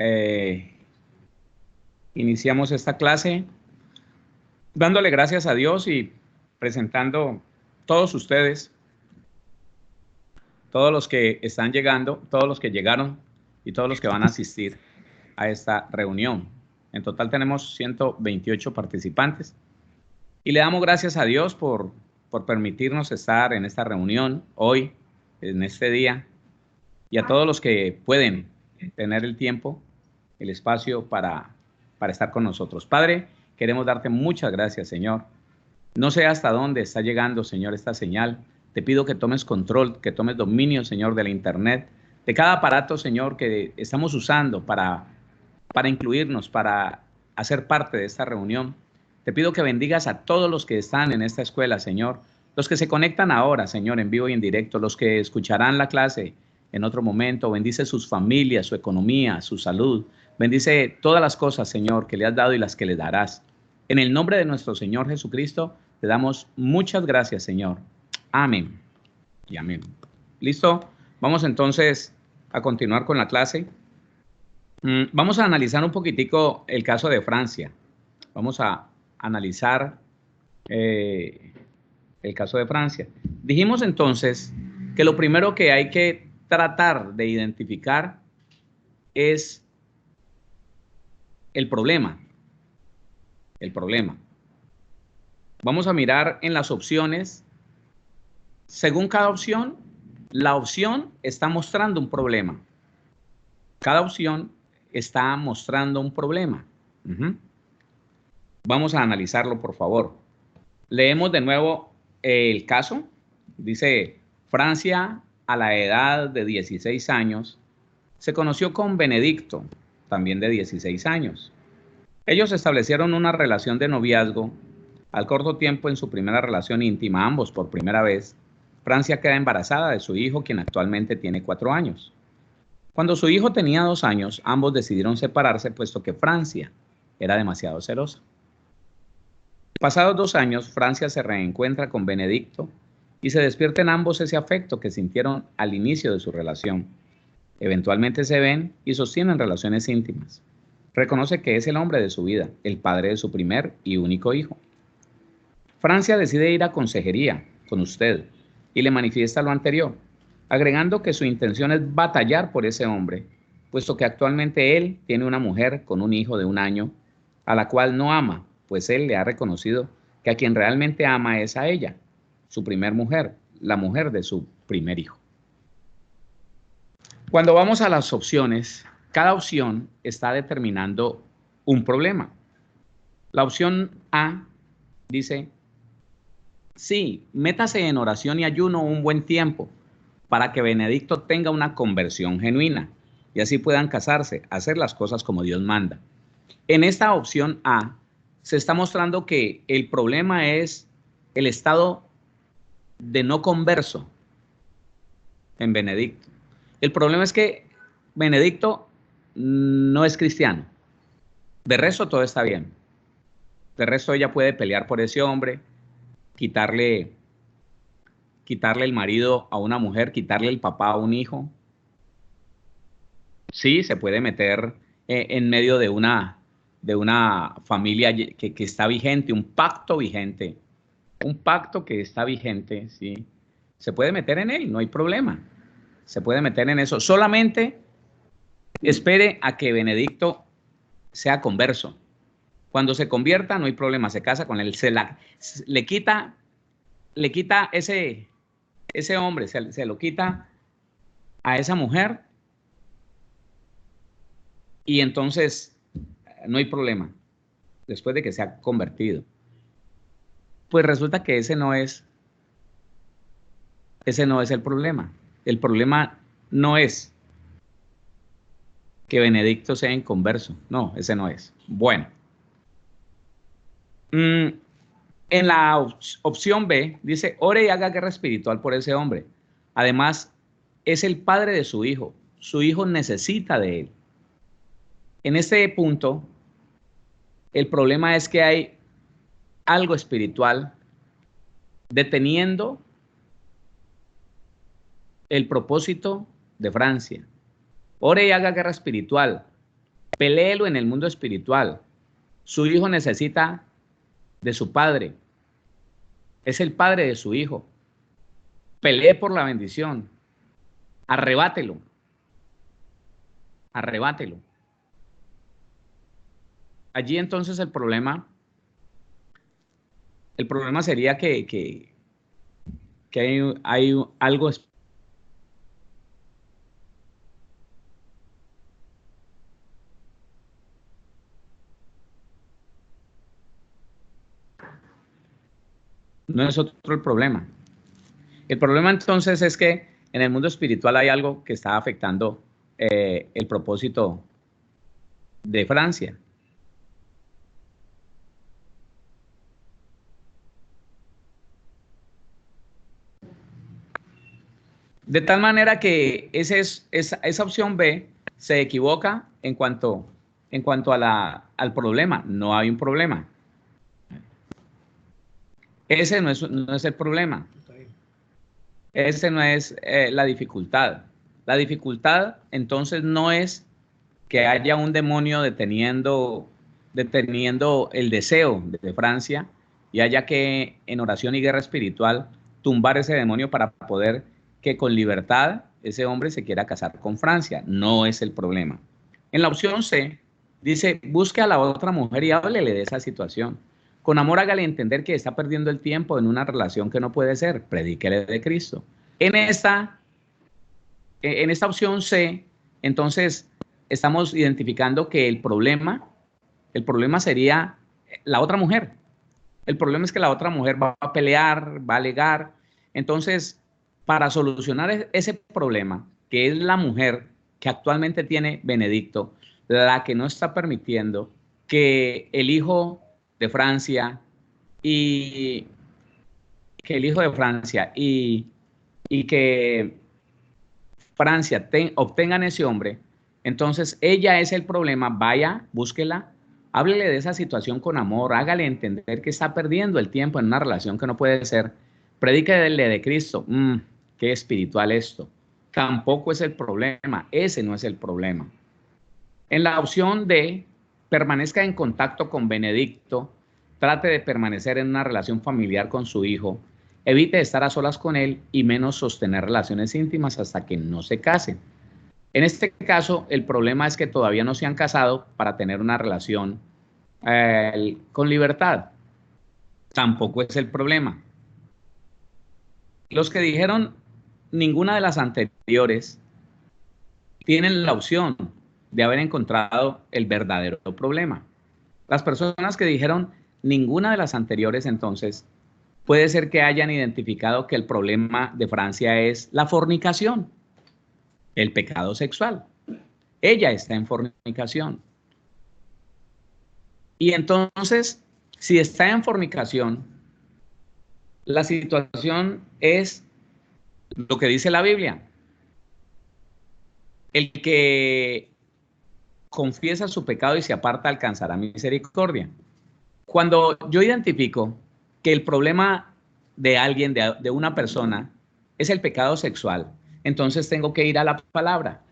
Eh, Iniciamos esta clase dándole gracias a Dios y presentando todos ustedes, todos los que están llegando, todos los que llegaron y todos los que van a asistir a esta reunión. En total tenemos 128 participantes y le damos gracias a Dios por permitirnos estar en esta reunión hoy, en este día, y a todos los que pueden tener el tiempo, el espacio para estar con nosotros. Padre, queremos darte muchas gracias, Señor. No sé hasta dónde está llegando, Señor, esta señal. Te pido que tomes control, que tomes dominio, Señor, de la internet, de cada aparato, Señor, que estamos usando para incluirnos, para hacer parte de esta reunión. Te pido que bendigas a todos los que están en esta escuela, Señor, los que se conectan ahora, Señor, en vivo y en directo, los que escucharán la clase en otro momento. Bendice sus familias, su economía, su salud. Bendice todas las cosas, Señor, que le has dado y las que le darás. En el nombre de nuestro Señor Jesucristo, te damos muchas gracias, Señor. Amén y amén. ¿Listo? Vamos entonces a continuar con la clase. Vamos a analizar un poquitico el caso de Francia. Vamos a analizar el caso de Francia. Dijimos entonces que lo primero que hay que tratar de identificar es el problema. El problema. Vamos a mirar en las opciones. Según cada opción, la opción está mostrando un problema. Cada opción está mostrando un problema. Vamos a analizarlo, por favor. Leemos de nuevo el caso. Dice, Francia, a la edad de 16 años, se conoció con Benedicto, también de 16 años. Ellos establecieron una relación de noviazgo. Al corto tiempo, en su primera relación íntima, ambos por primera vez, Francia queda embarazada de su hijo, quien actualmente tiene 4 años. Cuando su hijo tenía 2 años, ambos decidieron separarse, puesto que Francia era demasiado celosa. Pasados 2 años, Francia se reencuentra con Benedicto y se despierta en ambos ese afecto que sintieron al inicio de su relación. Eventualmente se ven y sostienen relaciones íntimas. Reconoce que es el hombre de su vida, el padre de su primer y único hijo. Francia decide ir a consejería con usted y le manifiesta lo anterior, agregando que su intención es batallar por ese hombre, puesto que actualmente él tiene una mujer con un hijo de 1 año, a la cual no ama, pues él le ha reconocido que a quien realmente ama es a ella, su primer mujer, la mujer de su primer hijo. Cuando vamos a las opciones, cada opción está determinando un problema. La opción A dice, sí, métase en oración y ayuno un buen tiempo para que Benedicto tenga una conversión genuina y así puedan casarse, hacer las cosas como Dios manda. En esta opción A se está mostrando que el problema es el estado de no converso en Benedicto. El problema es que Benedicto no es cristiano. De resto todo está bien. De resto ella puede pelear por ese hombre, quitarle el marido a una mujer, quitarle el papá a un hijo. Sí, se puede meter en medio de una familia que está vigente, un pacto vigente. Un pacto que está vigente, sí. Se puede meter en él, no hay problema. Se puede meter en eso. Solamente espere a que Benedicto sea converso. Cuando se convierta, no hay problema, se casa con él. Le quita ese hombre, se lo quita a esa mujer y entonces no hay problema, después de que se ha convertido. Pues resulta que ese no es el problema. El problema no es que Benedicto sea inconverso. No, ese no es. Bueno. En la opción B dice, ore y haga guerra espiritual por ese hombre. Además, es el padre de su hijo. Su hijo necesita de él. En este punto, el problema es que hay algo espiritual deteniendo el propósito de Francia. Ore y haga guerra espiritual. Peléelo en el mundo espiritual. Su hijo necesita de su padre. Es el padre de su hijo. Pelee por la bendición. Arrebátelo. Arrebátelo. Allí entonces el problema sería que hay algo. No es otro el problema. El problema entonces es que en el mundo espiritual hay algo que está afectando el propósito de Francia. De tal manera que esa opción B se equivoca en cuanto al problema. No hay un problema. Ese no es el problema. Ese no es la dificultad. La dificultad entonces no es que haya un demonio deteniendo el deseo de Francia y haya que en oración y guerra espiritual tumbar ese demonio para poder que con libertad ese hombre se quiera casar con Francia. No es el problema. En la opción C dice, busque a la otra mujer y háblele de esa situación. Con amor hágale entender que está perdiendo el tiempo en una relación que no puede ser. Predíquele de Cristo. En esta opción C, entonces, estamos identificando que el problema sería la otra mujer. El problema es que la otra mujer va a pelear, va a alegar. Entonces, para solucionar ese problema, que es la mujer que actualmente tiene Benedicto, la que no está permitiendo que el hijo de Francia y que Francia obtengan ese hombre, entonces ella es el problema, vaya, búsquela, háblele de esa situación con amor, hágale entender que está perdiendo el tiempo en una relación que no puede ser, predíquele de Cristo. Qué espiritual esto. Tampoco es el problema, ese no es el problema. En la opción D, permanezca en contacto con Benedicto, trate de permanecer en una relación familiar con su hijo, evite estar a solas con él y menos sostener relaciones íntimas hasta que no se casen. En este caso, el problema es que todavía no se han casado para tener una relación con libertad. Tampoco es el problema. Los que dijeron ninguna de las anteriores tienen la opción de haber encontrado el verdadero problema. Las personas que dijeron ninguna de las anteriores, entonces, puede ser que hayan identificado que el problema de Francia es la fornicación, el pecado sexual. Ella está en fornicación. Y entonces, si está en fornicación, la situación es lo que dice la Biblia. El que confiesa su pecado y se aparta alcanzará misericordia. Cuando yo identifico que el problema de alguien, de una persona, es el pecado sexual, entonces tengo que ir a la palabra,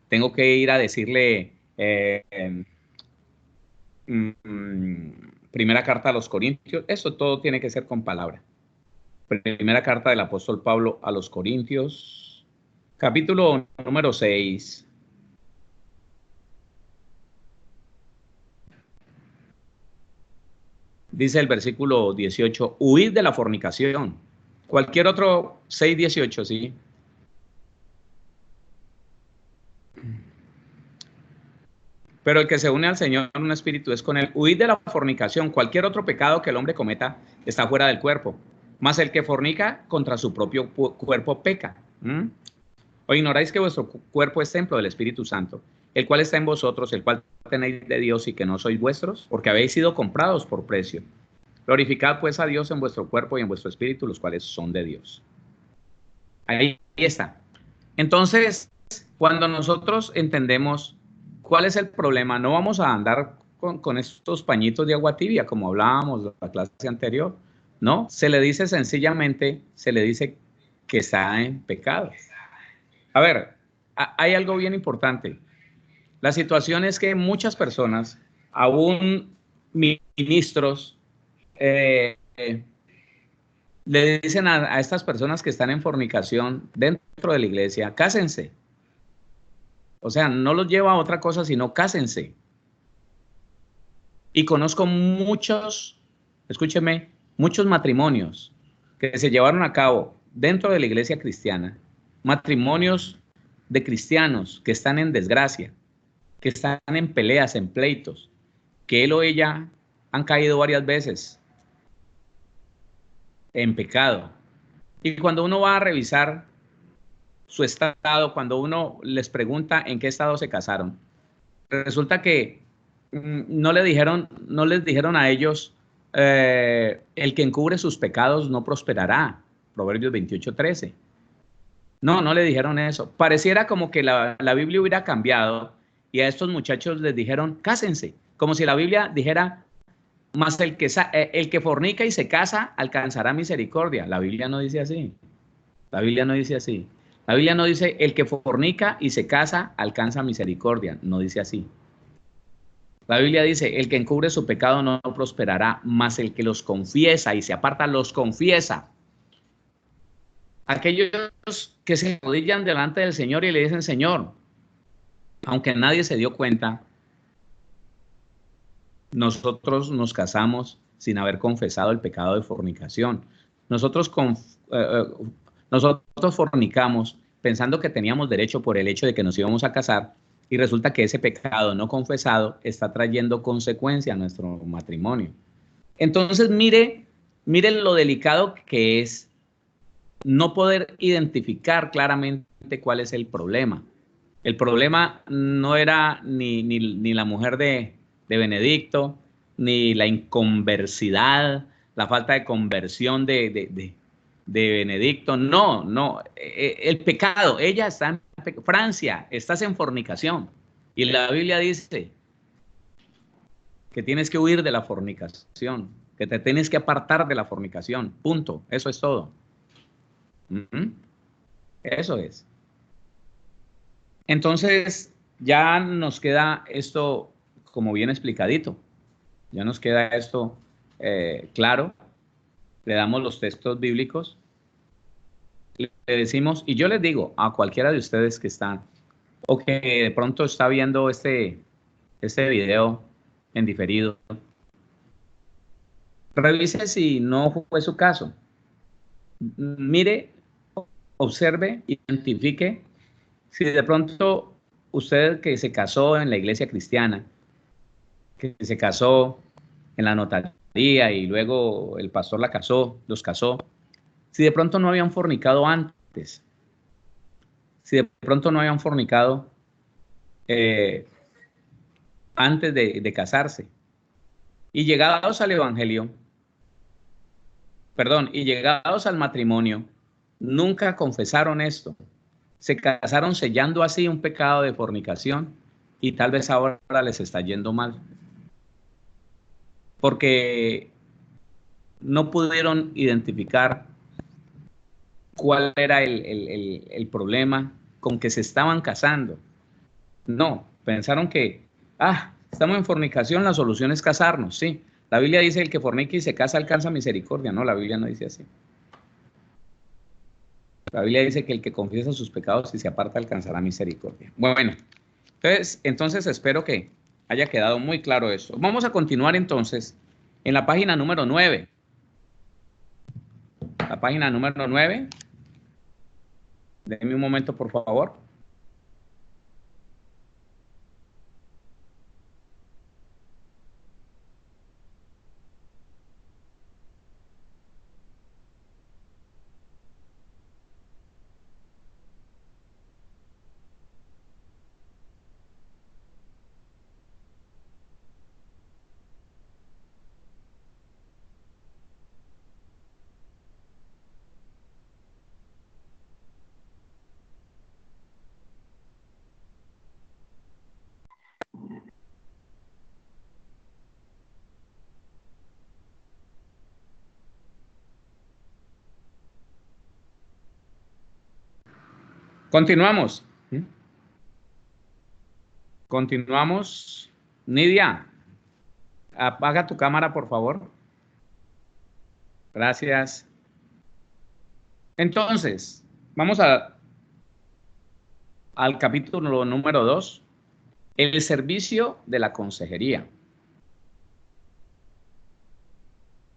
tengo que ir a decirle primera carta a los Corintios, eso todo tiene que ser con palabra. Primera carta del apóstol Pablo a los Corintios, capítulo número 6. Dice el versículo 18, huid de la fornicación. Cualquier otro 6:18, ¿sí? Pero el que se une al Señor en un espíritu es con él. Huid de la fornicación. Cualquier otro pecado que el hombre cometa está fuera del cuerpo. Mas el que fornica contra su propio cuerpo peca. ¿O ignoráis que vuestro cuerpo es templo del Espíritu Santo, el cual está en vosotros, el cual tenéis de Dios y que no sois vuestros? Porque habéis sido comprados por precio. Glorificad pues a Dios en vuestro cuerpo y en vuestro espíritu, los cuales son de Dios. Ahí está. Entonces, cuando nosotros entendemos cuál es el problema, no vamos a andar con estos pañitos de agua tibia, como hablábamos en la clase anterior, ¿no? Se le dice sencillamente, se le dice que está en pecado. A ver, hay algo bien importante. La situación es que muchas personas, aún ministros, eh, le dicen a estas personas que están en fornicación dentro de la iglesia, cásense. O sea, no los lleva a otra cosa, sino cásense. Y conozco muchos, escúcheme, muchos matrimonios que se llevaron a cabo dentro de la iglesia cristiana, matrimonios de cristianos que están en desgracia, que están en peleas, en pleitos, que él o ella han caído varias veces en pecado. Y cuando uno va a revisar su estado, cuando uno les pregunta en qué estado se casaron, resulta que no les dijeron a ellos, el que encubre sus pecados no prosperará, Proverbios 28:13. No, no le dijeron eso. Pareciera como que la Biblia hubiera cambiado y a estos muchachos les dijeron, cásense, como si la Biblia dijera, más el que fornica y se casa alcanzará misericordia. La Biblia no dice así. La Biblia no dice así. La Biblia no dice, el que fornica y se casa alcanza misericordia. No dice así. La Biblia dice, el que encubre su pecado no prosperará, mas el que los confiesa y se aparta los confiesa. Aquellos que se arrodillan delante del Señor y le dicen, Señor, aunque nadie se dio cuenta, nosotros nos casamos sin haber confesado el pecado de fornicación. Nosotros, eh, nosotros fornicamos pensando que teníamos derecho por el hecho de que nos íbamos a casar y resulta que ese pecado no confesado está trayendo consecuencia a nuestro matrimonio. Entonces, mire lo delicado que es no poder identificar claramente cuál es el problema. El problema no era ni la mujer de Benedicto, ni la inconversidad, la falta de conversión de Benedicto. No, no. El pecado, ella está en Francia, estás en fornicación. Y la Biblia dice que tienes que huir de la fornicación, que te tienes que apartar de la fornicación. Punto. Eso es todo. Eso es. Entonces, ya nos queda esto como bien explicadito. Ya nos queda esto claro. Le damos los textos bíblicos. Le decimos, y yo les digo a cualquiera de ustedes que está o que de pronto está viendo este video en diferido, revise si no fue su caso. Mire, observe, identifique si de pronto usted que se casó en la iglesia cristiana, que se casó en la notaría y luego el pastor los casó, si de pronto no habían fornicado antes, si de pronto no habían fornicado eh, antes de casarse, y llegados al evangelio, perdón, y llegados al matrimonio, nunca confesaron esto, se casaron sellando así un pecado de fornicación y tal vez ahora les está yendo mal, porque no pudieron identificar cuál era el problema con que se estaban casando. No, pensaron que, estamos en fornicación, la solución es casarnos, sí. La Biblia dice, el que fornica y se casa alcanza misericordia. No, la Biblia no dice así. La Biblia dice que el que confiesa sus pecados y se aparta alcanzará misericordia. Bueno, entonces espero que haya quedado muy claro eso. Vamos a continuar entonces en la página número 9. La página número 9. Denme un momento, por favor. Continuamos. Continuamos. Nidia, apaga tu cámara, por favor. Gracias. Entonces, vamos al capítulo número 2, el servicio de la consejería.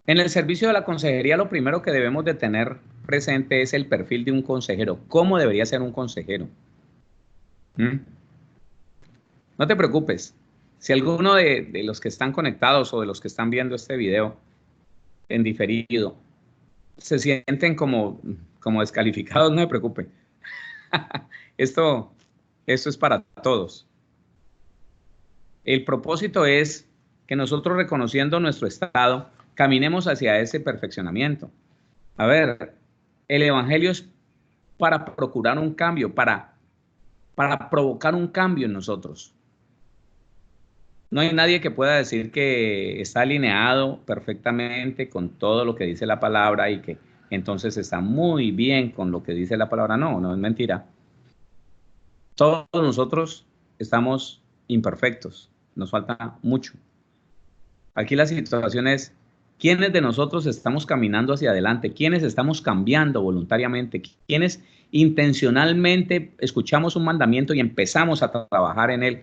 En el servicio de la consejería, lo primero que debemos de tener presente es el perfil de un consejero. ¿Cómo debería ser un consejero? No te preocupes. Si alguno de los que están conectados o de los que están viendo este video en diferido se sienten como descalificados, no se preocupe. Esto es para todos. El propósito es que nosotros, reconociendo nuestro estado, caminemos hacia ese perfeccionamiento. A ver, el evangelio es para procurar un cambio, para provocar un cambio en nosotros. No hay nadie que pueda decir que está alineado perfectamente con todo lo que dice la palabra y que entonces está muy bien con lo que dice la palabra. No, no es mentira. Todos nosotros estamos imperfectos, nos falta mucho. Aquí la situación es, ¿quiénes de nosotros estamos caminando hacia adelante? ¿Quiénes estamos cambiando voluntariamente? ¿Quiénes intencionalmente escuchamos un mandamiento y empezamos a trabajar en él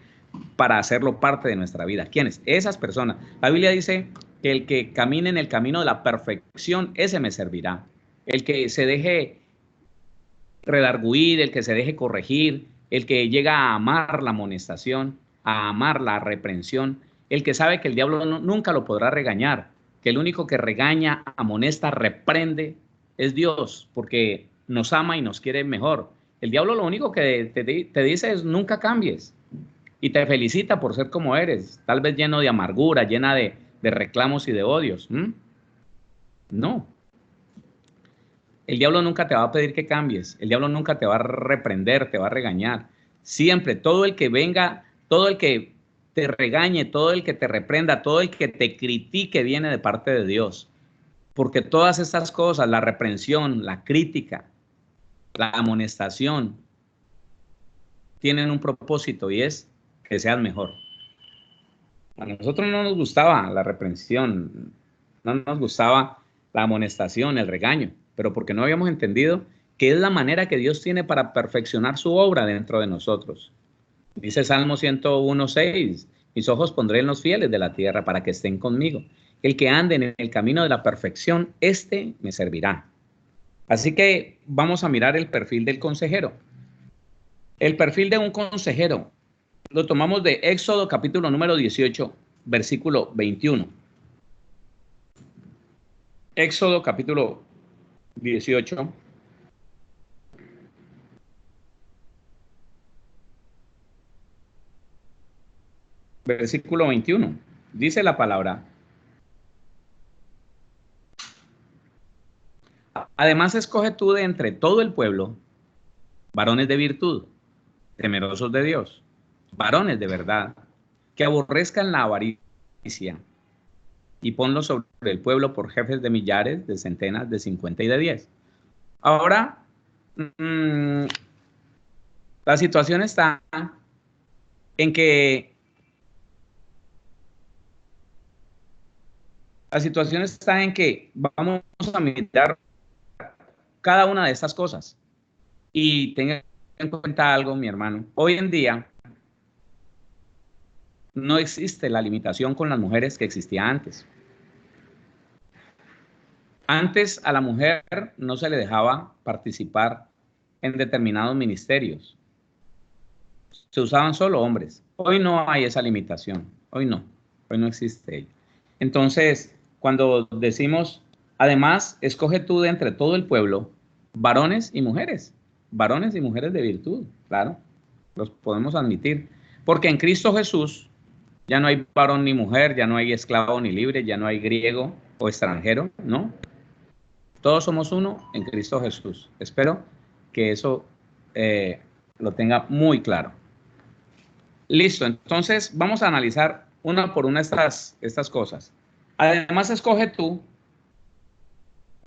para hacerlo parte de nuestra vida? ¿Quiénes? Esas personas. La Biblia dice que el que camine en el camino de la perfección, ese me servirá. El que se deje redarguir, el que se deje corregir, el que llega a amar la amonestación, a amar la reprensión, el que sabe que el diablo nunca lo podrá regañar, que el único que regaña, amonesta, reprende es Dios, porque nos ama y nos quiere mejor. El diablo lo único que te dice es nunca cambies y te felicita por ser como eres, tal vez lleno de amargura, llena de reclamos y de odios. No. El diablo nunca te va a pedir que cambies, el diablo nunca te va a reprender, te va a regañar. Siempre, todo el que venga, todo el que te regañe, todo el que te reprenda, todo el que te critique viene de parte de Dios. Porque todas estas cosas, la reprensión, la crítica, la amonestación, tienen un propósito y es que seas mejor. A nosotros no nos gustaba la reprensión, no nos gustaba la amonestación, el regaño, pero porque no habíamos entendido que es la manera que Dios tiene para perfeccionar su obra dentro de nosotros. Dice Salmo 101:6, mis ojos pondré en los fieles de la tierra para que estén conmigo. El que ande en el camino de la perfección, este me servirá. Así que vamos a mirar el perfil del consejero. El perfil de un consejero lo tomamos de Éxodo capítulo número 18, versículo 21. Éxodo capítulo 18. Versículo 21. Dice la palabra: además escoge tú de entre todo el pueblo varones de virtud, temerosos de Dios, varones de verdad, que aborrezcan la avaricia, y ponlos sobre el pueblo por jefes de millares, de centenas, de 50 y de 10. Ahora, la situación está en que vamos a mirar cada una de estas cosas. Y tenga en cuenta algo, mi hermano. Hoy en día no existe la limitación con las mujeres que existía antes. Antes a la mujer no se le dejaba participar en determinados ministerios. Se usaban solo hombres. Hoy no hay esa limitación. Hoy no existe ella. Entonces, cuando decimos, además, escoge tú de entre todo el pueblo varones y mujeres de virtud, claro, los podemos admitir. Porque en Cristo Jesús ya no hay varón ni mujer, ya no hay esclavo ni libre, ya no hay griego o extranjero, ¿no? Todos somos uno en Cristo Jesús. Espero que eso lo tenga muy claro. Listo, entonces vamos a analizar una por una estas cosas. Además, escoge tú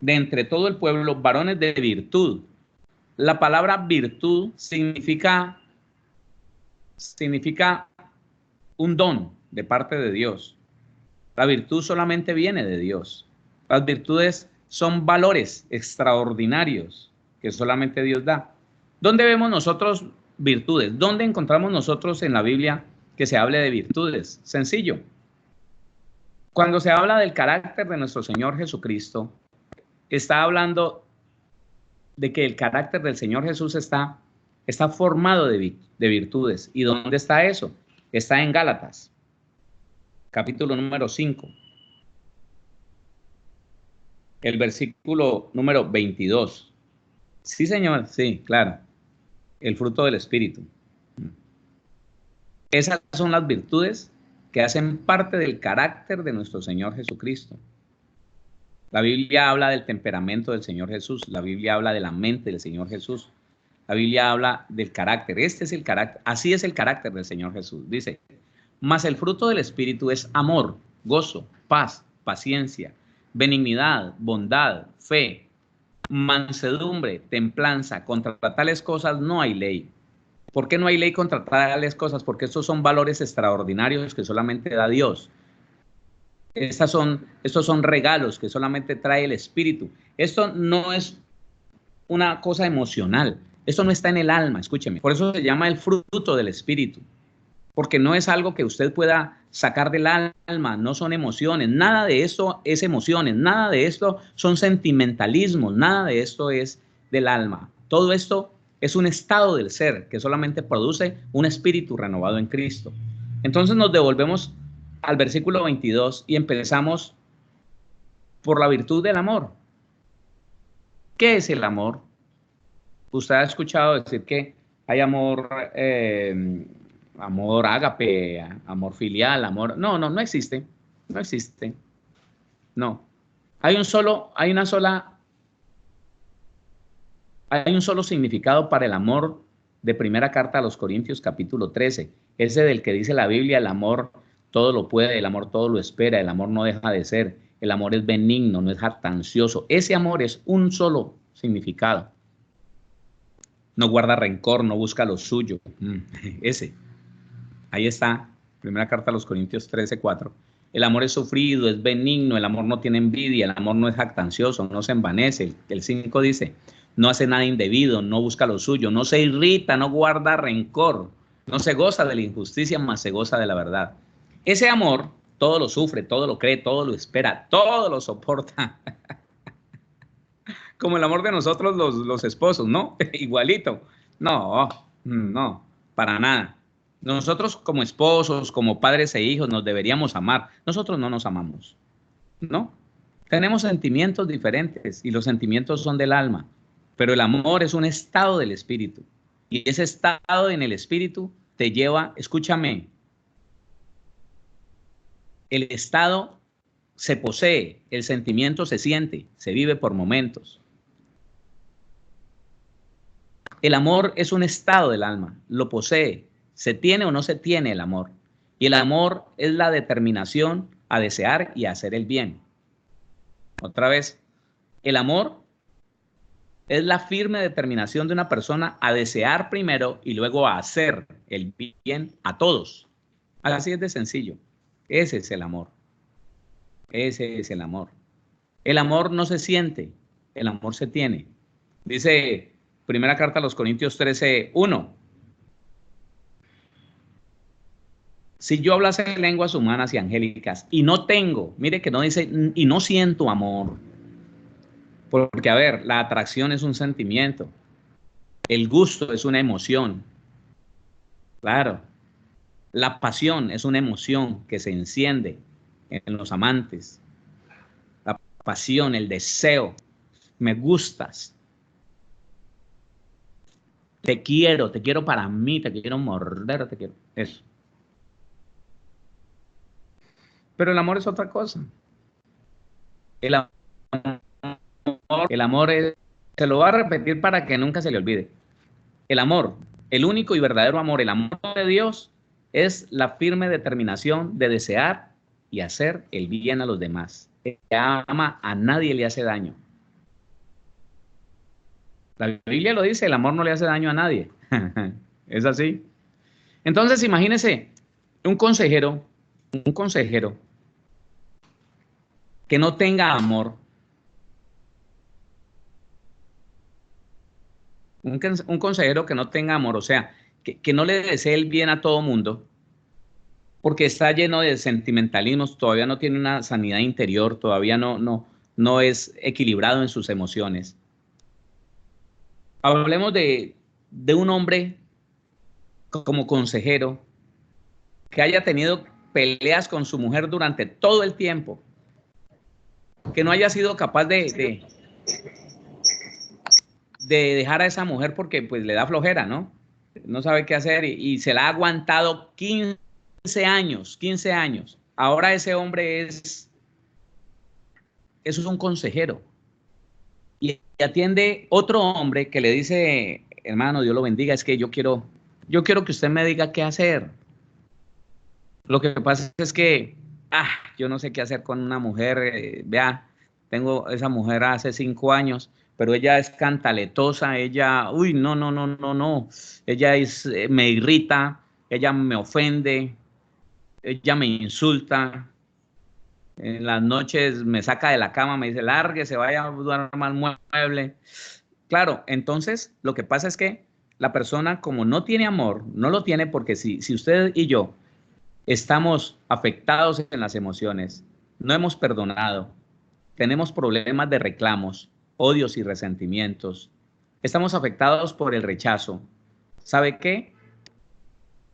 de entre todo el pueblo varones de virtud. La palabra virtud significa un don de parte de Dios. La virtud solamente viene de Dios. Las virtudes son valores extraordinarios que solamente Dios da. ¿Dónde vemos nosotros virtudes? ¿Dónde encontramos nosotros en la Biblia que se hable de virtudes? Sencillo. Cuando se habla del carácter de nuestro Señor Jesucristo, está hablando de que el carácter del Señor Jesús está formado de virtudes. ¿Y dónde está eso? Está en Gálatas, capítulo número 5, el versículo número 22. Sí, señor, sí, claro. El fruto del Espíritu. Esas son las virtudes que hacen parte del carácter de nuestro Señor Jesucristo. La Biblia habla del temperamento del Señor Jesús. La Biblia habla de la mente del Señor Jesús. La Biblia habla del carácter. Este es el carácter. Así es el carácter del Señor Jesús. Dice, mas el fruto del Espíritu es amor, gozo, paz, paciencia, benignidad, bondad, fe, mansedumbre, templanza. Contra tales cosas no hay ley. ¿Por qué no hay ley contra tales cosas? Porque estos son valores extraordinarios que solamente da Dios. Estos son regalos que solamente trae el Espíritu. Esto no es una cosa emocional. Esto no está en el alma, escúcheme. Por eso se llama el fruto del Espíritu. Porque no es algo que usted pueda sacar del alma, no son emociones. Nada de esto es emociones, nada de esto son sentimentalismos, nada de esto es del alma. Todo esto es un estado del ser que solamente produce un espíritu renovado en Cristo. Entonces nos devolvemos al versículo 22 y empezamos por la virtud del amor. ¿Qué es el amor? Usted ha escuchado decir que hay amor, amor ágape, amor filial, amor... No existe, no existe, no. Hay un solo significado para el amor de primera carta a los Corintios, capítulo 13, ese del que dice la Biblia, el amor todo lo puede, el amor todo lo espera, el amor no deja de ser, el amor es benigno, no es jactancioso. Ese amor es un solo significado. No guarda rencor, no busca lo suyo. Ese. Ahí está, primera carta a los Corintios 13, 4. El amor es sufrido, es benigno, el amor no tiene envidia, el amor no es jactancioso, no se envanece. El 5 dice, no hace nada indebido, no busca lo suyo, no se irrita, no guarda rencor, no se goza de la injusticia, mas se goza de la verdad. Ese amor todo lo sufre, todo lo cree, todo lo espera, todo lo soporta. Como el amor de nosotros los esposos, ¿no? Igualito. No, para nada. Nosotros como esposos, como padres e hijos nos deberíamos amar. Nosotros no nos amamos, ¿no? Tenemos sentimientos diferentes y los sentimientos son del alma, pero el amor es un estado del espíritu. Y ese estado en el espíritu te lleva, escúchame, el estado se posee, el sentimiento se siente, se vive por momentos. El amor es un estado del alma, lo posee, se tiene o no se tiene el amor. Y el amor es la determinación a desear y a hacer el bien. Otra vez, el amor es la firme determinación de una persona a desear primero y luego a hacer el bien a todos. Así es de sencillo. Ese es el amor. Ese es el amor. El amor no se siente, el amor se tiene. Dice primera carta a los Corintios 13, 1. Si yo hablase lenguas humanas y angélicas y no tengo, mire que no dice, y no siento amor. Porque, a ver, la atracción es un sentimiento. El gusto es una emoción. Claro. La pasión es una emoción que se enciende en los amantes. La pasión, el deseo. Me gustas. Te quiero para mí, te quiero morder, te quiero. Eso. Pero el amor es otra cosa. El amor es, se lo va a repetir para que nunca se le olvide. El amor, el único y verdadero amor, el amor de Dios, es la firme determinación de desear y hacer el bien a los demás. El que ama a nadie le hace daño. La Biblia lo dice, el amor no le hace daño a nadie. Es así. Entonces, imagínese Un consejero, un consejero que no tenga amor, un consejero que no tenga amor, o sea, que no le desee el bien a todo mundo, porque está lleno de sentimentalismos, todavía no tiene una sanidad interior, todavía no es equilibrado en sus emociones. Hablemos de un hombre como consejero que haya tenido peleas con su mujer durante todo el tiempo, que no haya sido capaz de dejar a esa mujer porque pues le da flojera, ¿no? No sabe qué hacer y se la ha aguantado 15 años, 15 años. Ahora ese hombre eso es un consejero. Y atiende otro hombre que le dice, hermano, Dios lo bendiga, es que yo quiero que usted me diga qué hacer. Lo que pasa es que, yo no sé qué hacer con una mujer, vea, tengo esa mujer hace 5 años, pero ella es cantaletosa, ella, uy, no, ella me irrita, ella me ofende, ella me insulta, en las noches me saca de la cama, me dice, largue, se vaya a duerma al mueble. Claro, entonces lo que pasa es que la persona como no tiene amor, no lo tiene porque si usted y yo estamos afectados en las emociones, no hemos perdonado, tenemos problemas de reclamos, odios y resentimientos, estamos afectados por el rechazo. ¿Sabe qué?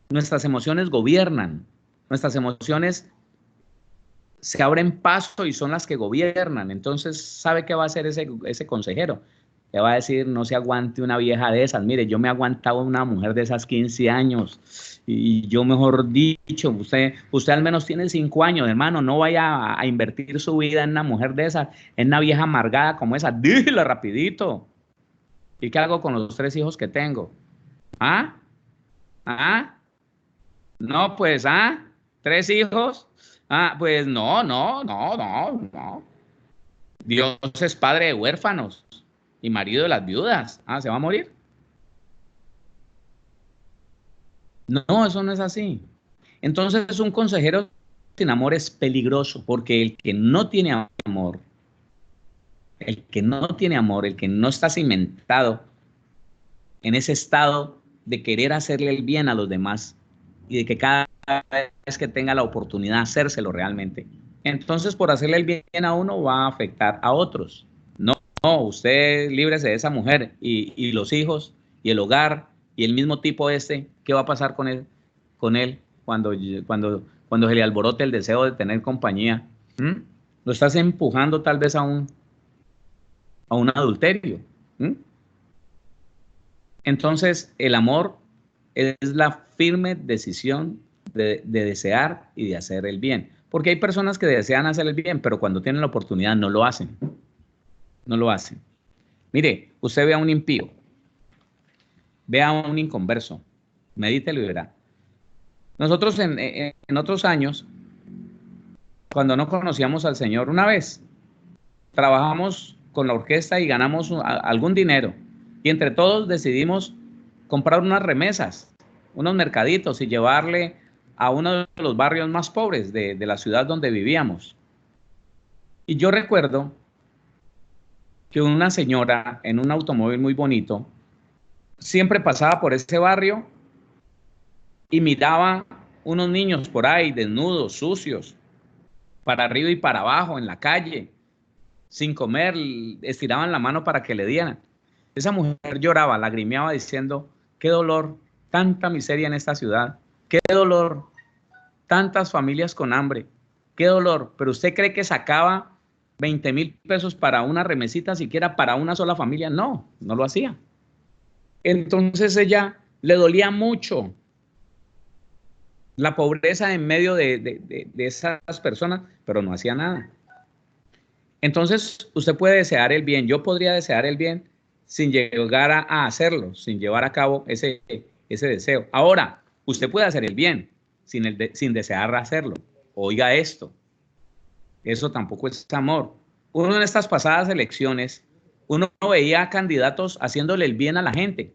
Nuestras emociones gobiernan, nuestras emociones se abren paso y son las que gobiernan. Entonces, ¿sabe qué va a hacer ese consejero? Le va a decir, no se aguante una vieja de esas. Mire, yo me aguantaba una mujer de esas 15 años y yo, mejor dicho, usted al menos tiene 5 años, hermano, no vaya a invertir su vida en una mujer de esas, en una vieja amargada como esa. Dígela rapidito. ¿Y qué hago con los 3 hijos que tengo? ¿Ah? ¿Ah? No, pues, 3 hijos. Pues no. Dios es padre de huérfanos y marido de las viudas. ¿Se va a morir? No, eso no es así. Entonces, un consejero sin amor es peligroso porque el que no tiene amor, el que no tiene amor, el que no está cimentado en ese estado de querer hacerle el bien a los demás y de que cada vez que tenga la oportunidad hacérselo realmente. Entonces, por hacerle el bien a uno va a afectar a otros. No, usted líbrese de esa mujer y los hijos y el hogar y el mismo tipo ¿qué va a pasar con él cuando se le alborote el deseo de tener compañía? ¿Mm? Lo estás empujando tal vez a un adulterio. ¿Mm? Entonces, el amor es la firme decisión de desear y de hacer el bien. Porque hay personas que desean hacer el bien, pero cuando tienen la oportunidad no lo hacen. No lo hacen. Mire, usted ve a un impío, ve a un inconverso, medítelo y verá. Nosotros en otros años, cuando no conocíamos al Señor, una vez trabajamos con la orquesta y ganamos algún dinero. Y entre todos decidimos comprar unas remesas, unos mercaditos y llevarle a uno de los barrios más pobres de la ciudad donde vivíamos. Y yo recuerdo que una señora en un automóvil muy bonito siempre pasaba por ese barrio y miraba unos niños por ahí desnudos, sucios, para arriba y para abajo en la calle, sin comer, estiraban la mano para que le dieran. Esa mujer lloraba, lagrimeaba diciendo, qué dolor, tanta miseria en esta ciudad, qué dolor, tantas familias con hambre, qué dolor. Pero usted cree que sacaba 20,000 pesos para una remesita, siquiera para una sola familia. No, no lo hacía. Entonces ella le dolía mucho la pobreza en medio de esas personas, pero no hacía nada. Entonces usted puede desear el bien, yo podría desear el bien sin llegar a hacerlo, sin llevar a cabo ese deseo. Ahora, usted puede hacer el bien sin desear hacerlo. Oiga esto, eso tampoco es amor. Uno en estas pasadas elecciones, uno veía candidatos haciéndole el bien a la gente,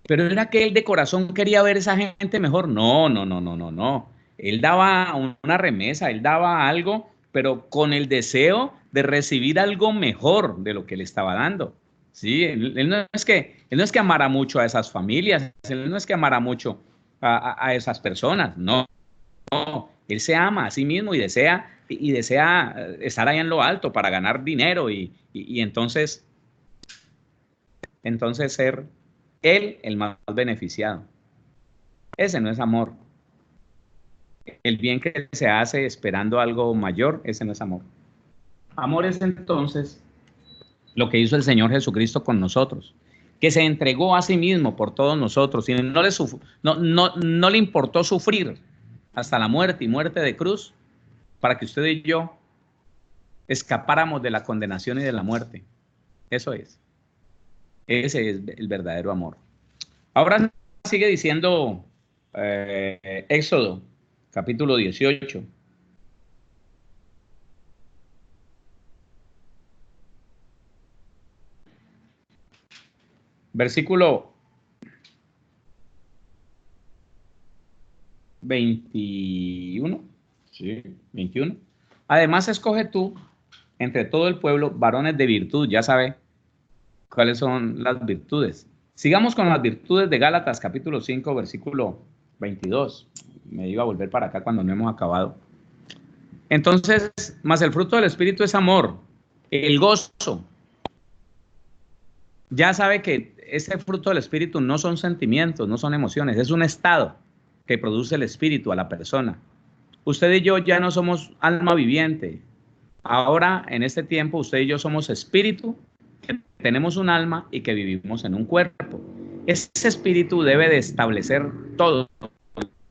pero era que él de corazón quería ver a esa gente mejor. No. Él daba una remesa, él daba algo, pero con el deseo de recibir algo mejor de lo que le estaba dando. Sí, él no es que amara mucho a esas familias, él no es que amara mucho a esas personas, no, no, él se ama a sí mismo y desea estar allá en lo alto para ganar dinero y entonces ser él el más beneficiado. Ese no es amor. El bien que se hace esperando algo mayor, ese no es amor. Amor es entonces lo que hizo el Señor Jesucristo con nosotros, que se entregó a sí mismo por todos nosotros y no le importó sufrir hasta la muerte y muerte de cruz para que usted y yo escapáramos de la condenación y de la muerte. Eso es. Ese es el verdadero amor. Ahora sigue diciendo Éxodo, capítulo 18. Versículo 21. Sí, 21. Además, escoge tú entre todo el pueblo varones de virtud. Ya sabe cuáles son las virtudes. Sigamos con las virtudes de Gálatas, capítulo 5, versículo 22. Me iba a volver para acá cuando no hemos acabado. Entonces, más el fruto del Espíritu es amor, el gozo. Ya sabe que ese fruto del Espíritu no son sentimientos, no son emociones, es un estado que produce el Espíritu a la persona. Usted y yo ya no somos alma viviente. Ahora, en este tiempo, usted y yo somos espíritu, que tenemos un alma y que vivimos en un cuerpo. Ese espíritu debe de establecer todo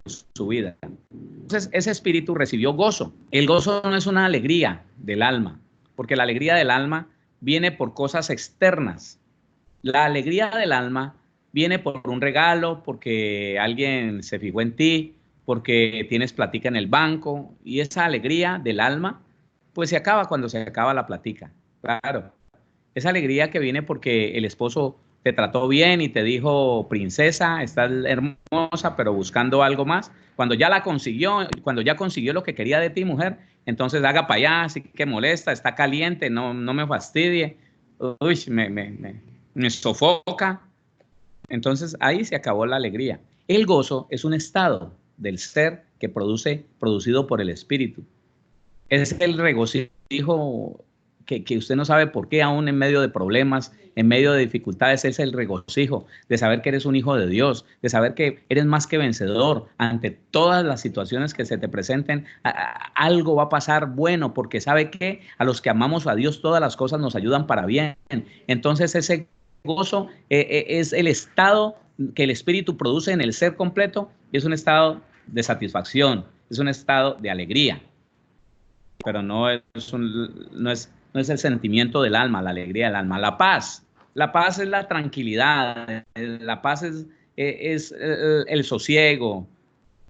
su vida. Entonces, ese espíritu recibió gozo. El gozo no es una alegría del alma, porque la alegría del alma viene por cosas externas. La alegría del alma viene por un regalo, porque alguien se fijó en ti, porque tienes platica en el banco, y esa alegría del alma, pues se acaba cuando se acaba la platica. Claro, esa alegría que viene porque el esposo te trató bien y te dijo, princesa, estás hermosa, pero buscando algo más. Cuando ya la consiguió, cuando ya consiguió lo que quería de ti, mujer, entonces haga para allá, así que molesta, está caliente, no me fastidie, uy, me sofoca. Entonces ahí se acabó la alegría. El gozo es un estado del ser que producido por el espíritu. Es el regocijo que usted no sabe por qué, aún en medio de problemas, en medio de dificultades, es el regocijo de saber que eres un hijo de Dios, de saber que eres más que vencedor ante todas las situaciones que se te presenten. Algo va a pasar bueno, porque sabe que a los que amamos a Dios todas las cosas nos ayudan para bien. Entonces ese gozo es el estado que el Espíritu produce en el ser completo y es un estado de satisfacción, es un estado de alegría, pero no es el sentimiento del alma, la alegría del alma. La paz es la tranquilidad, la paz es el sosiego,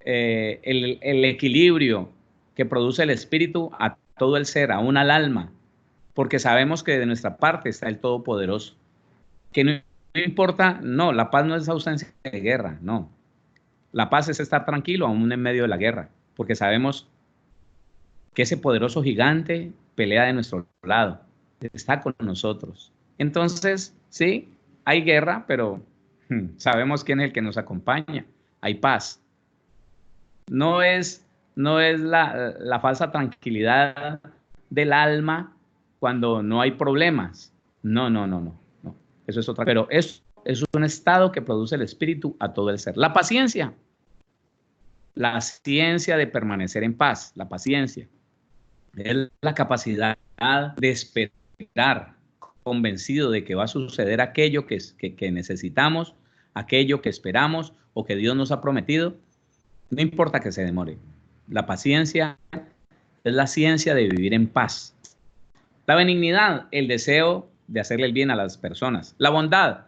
el equilibrio que produce el espíritu a todo el ser, aún al alma, porque sabemos que de nuestra parte está el Todopoderoso. Que no importa, no, la paz no es ausencia de guerra, no. La paz es estar tranquilo aún en medio de la guerra, porque sabemos que ese poderoso gigante pelea de nuestro lado, está con nosotros. Entonces, sí, hay guerra, pero sabemos quién es el que nos acompaña. Hay paz. No es, no es la falsa tranquilidad del alma cuando no hay problemas. No. Eso es otra. Pero es un estado que produce el espíritu a todo el ser. La ciencia de permanecer en paz, la paciencia. Es la capacidad de esperar, convencido de que va a suceder aquello que necesitamos, aquello que esperamos o que Dios nos ha prometido, no importa que se demore. La paciencia es la ciencia de vivir en paz. La benignidad, el deseo de hacerle el bien a las personas. La bondad,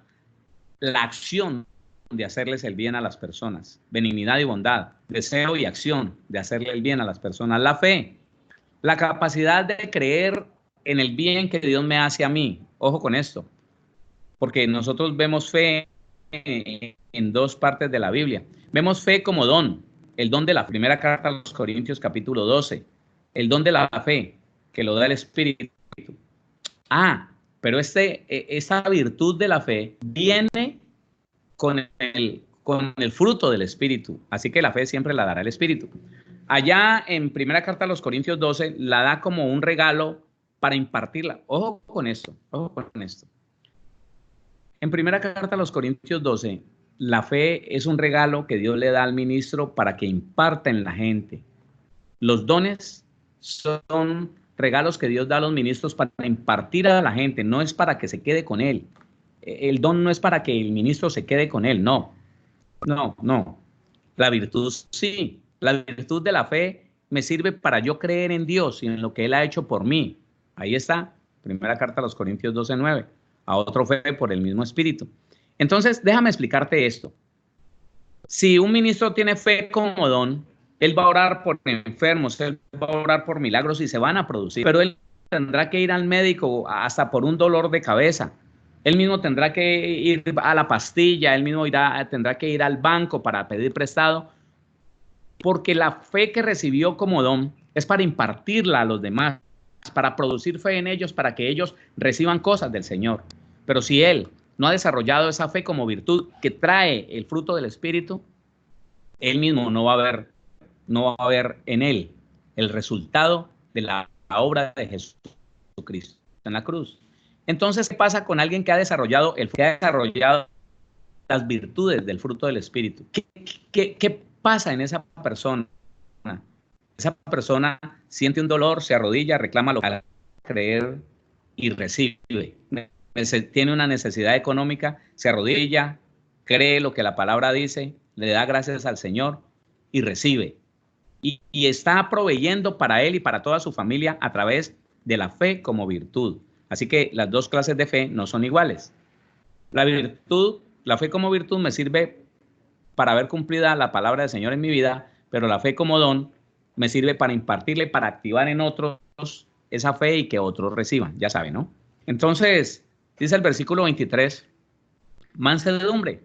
la acción de hacerles el bien a las personas. Benignidad y bondad, deseo y acción de hacerle el bien a las personas. La fe, la capacidad de creer en el bien que Dios me hace a mí. Ojo con esto, porque nosotros vemos fe en dos partes de la Biblia. Vemos fe como don. el don de la primera carta a los Corintios capítulo 12, el don de la fe, que lo da el Espíritu. Ah, pero esta virtud de la fe viene con el fruto del Espíritu. Así que la fe siempre la dará el Espíritu. Allá en primera carta a los Corintios 12, la da como un regalo para impartirla. Ojo con esto, ojo con esto. En primera carta a los Corintios 12, la fe es un regalo que Dios le da al ministro para que imparta en la gente. Los dones son regalos que Dios da a los ministros para impartir a la gente, no es para que se quede con él. El don no es para que el ministro se quede con él, no. No. La virtud sí. La virtud de la fe me sirve para yo creer en Dios y en lo que Él ha hecho por mí. Ahí está, primera carta a los Corintios 12:9. A otro fe por el mismo Espíritu. Entonces, déjame explicarte esto. Si un ministro tiene fe como don, él va a orar por enfermos, él va a orar por milagros y se van a producir. Pero él tendrá que ir al médico hasta por un dolor de cabeza. Él mismo tendrá que ir a la pastilla, él mismo tendrá que ir al banco para pedir prestado, porque la fe que recibió como don es para impartirla a los demás, para producir fe en ellos, para que ellos reciban cosas del Señor. Pero si él no ha desarrollado esa fe como virtud que trae el fruto del Espíritu, él mismo no va a ver en él el resultado de la obra de Jesucristo en la cruz. Entonces, ¿qué pasa con alguien que ha desarrollado las virtudes del fruto del Espíritu? ¿Qué pasa en esa persona? Esa persona siente un dolor, se arrodilla, reclama lo que va a creer y recibe. Tiene una necesidad económica, se arrodilla, cree lo que la palabra dice, le da gracias al Señor y recibe. Y está proveyendo para él y para toda su familia a través de la fe como virtud. Así que las dos clases de fe no son iguales. La fe como virtud me sirve para ver cumplida la palabra del Señor en mi vida, pero la fe como don me sirve para impartirle, para activar en otros esa fe y que otros reciban, ya saben, ¿no? Entonces, dice el versículo 23, mansedumbre.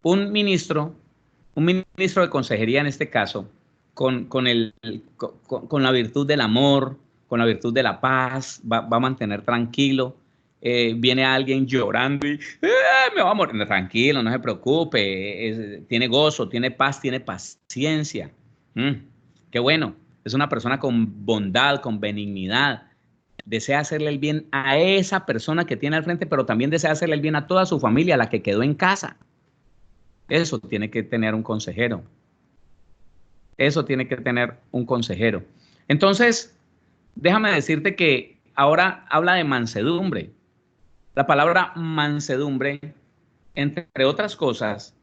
Un ministro de consejería en este caso, con la virtud del amor, con la virtud de la paz, va a mantener tranquilo. Viene alguien llorando y me va a morir. Tranquilo, no se preocupe, tiene gozo, tiene paz, tiene paciencia. Qué bueno, es una persona con bondad, con benignidad. Desea hacerle el bien a esa persona que tiene al frente, pero también desea hacerle el bien a toda su familia, a la que quedó en casa. Eso tiene que tener un consejero. Eso tiene que tener un consejero. Entonces, déjame decirte que ahora habla de mansedumbre. La palabra mansedumbre, entre otras cosas,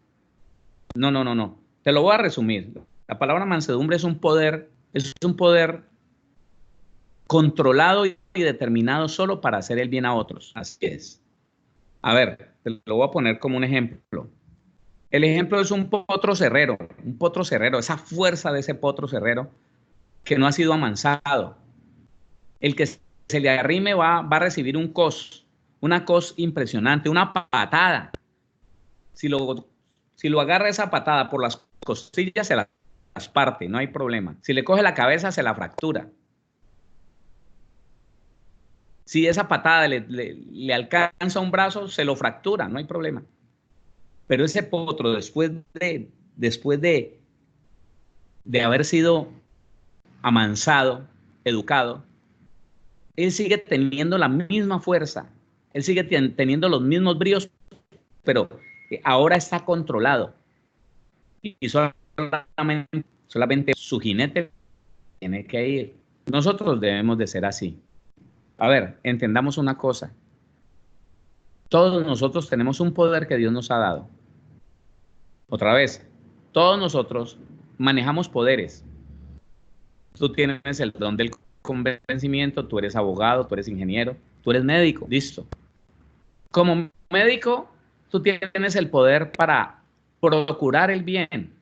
no. Te lo voy a resumir. La palabra mansedumbre es un poder controlado y determinado solo para hacer el bien a otros. Así es. A ver, te lo voy a poner como un ejemplo. El ejemplo es un potro cerrero, esa fuerza de ese potro cerrero que no ha sido amansado. El que se le arrime va a recibir una cos impresionante, una patada. Si lo agarra esa patada por las costillas, se las parte, no hay problema. Si le coge la cabeza, se la fractura. Si esa patada le alcanza un brazo, se lo fractura, no hay problema. Pero ese potro, después de haber sido amansado, educado, él sigue teniendo la misma fuerza, él sigue teniendo los mismos bríos, pero ahora está controlado. Y solamente su jinete tiene que ir. Nosotros debemos de ser así. A ver, entendamos una cosa. Todos nosotros tenemos un poder que Dios nos ha dado. Otra vez, todos nosotros manejamos poderes. Tú tienes el don del convencimiento, tú eres abogado, tú eres ingeniero, tú eres médico, listo. Como médico, tú tienes el poder para procurar el bien,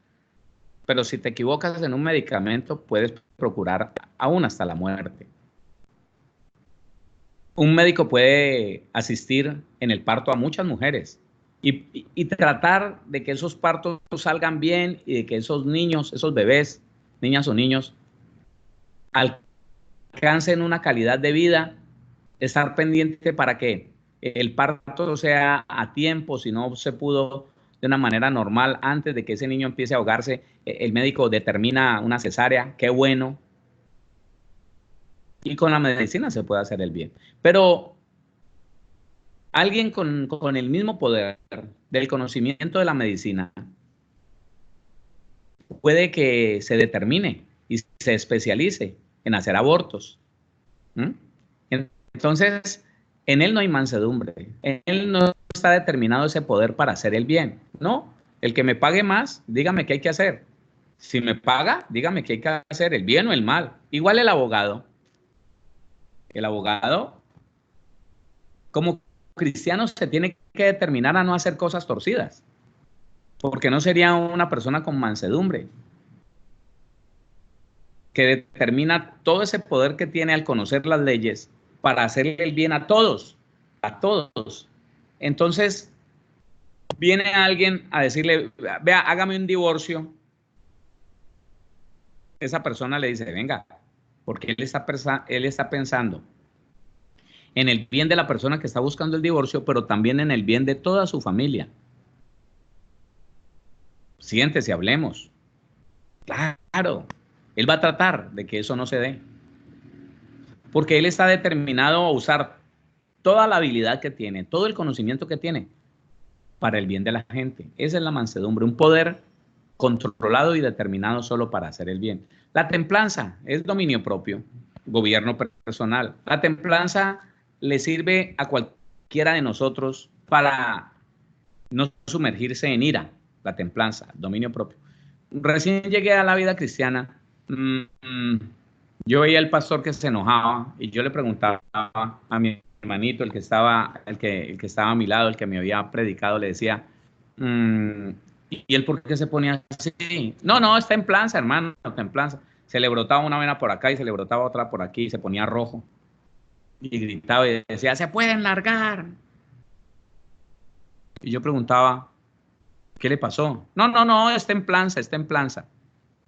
pero si te equivocas en un medicamento, puedes procurar aún hasta la muerte. Un médico puede asistir en el parto a muchas mujeres, y tratar de que esos partos salgan bien y de que esos niños, esos bebés, niñas o niños, alcancen una calidad de vida, estar pendiente para que el parto sea a tiempo, si no se pudo de una manera normal antes de que ese niño empiece a ahogarse, el médico determina una cesárea, qué bueno, y con la medicina se puede hacer el bien. Pero alguien con el mismo poder del conocimiento de la medicina puede que se determine y se especialice en hacer abortos. ¿Mm? Entonces, en él no hay mansedumbre, en él no está determinado ese poder para hacer el bien. No, el que me pague más, dígame qué hay que hacer. Si me paga, dígame qué hay que hacer, el bien o el mal. Igual el abogado. El abogado, como cristiano, se tiene que determinar a no hacer cosas torcidas, porque no sería una persona con mansedumbre, que determina todo ese poder que tiene al conocer las leyes para hacerle el bien a todos, a todos. Entonces, viene alguien a decirle, vea, hágame un divorcio. Esa persona le dice, venga, porque él está pensando en el bien de la persona que está buscando el divorcio, pero también en el bien de toda su familia. Siéntese, hablemos. Claro, él va a tratar de que eso no se dé, porque él está determinado a usar toda la habilidad que tiene, todo el conocimiento que tiene para el bien de la gente. Esa es la mansedumbre, un poder controlado y determinado solo para hacer el bien. La templanza es dominio propio, gobierno personal. La templanza le sirve a cualquiera de nosotros para no sumergirse en ira. La templanza, dominio propio. Recién llegué a la vida cristiana, yo veía al pastor que se enojaba y yo le preguntaba a mi hermanito, el que estaba a mi lado, el que me había predicado, le decía, ¿y él por qué se ponía así? No, no, está en planza, hermano, está en planza. Se le brotaba una vena por acá y se le brotaba otra por aquí y se ponía rojo. Y gritaba y decía, se pueden largar. Y yo preguntaba, ¿qué le pasó? No, no, no, está en planza, está en planza.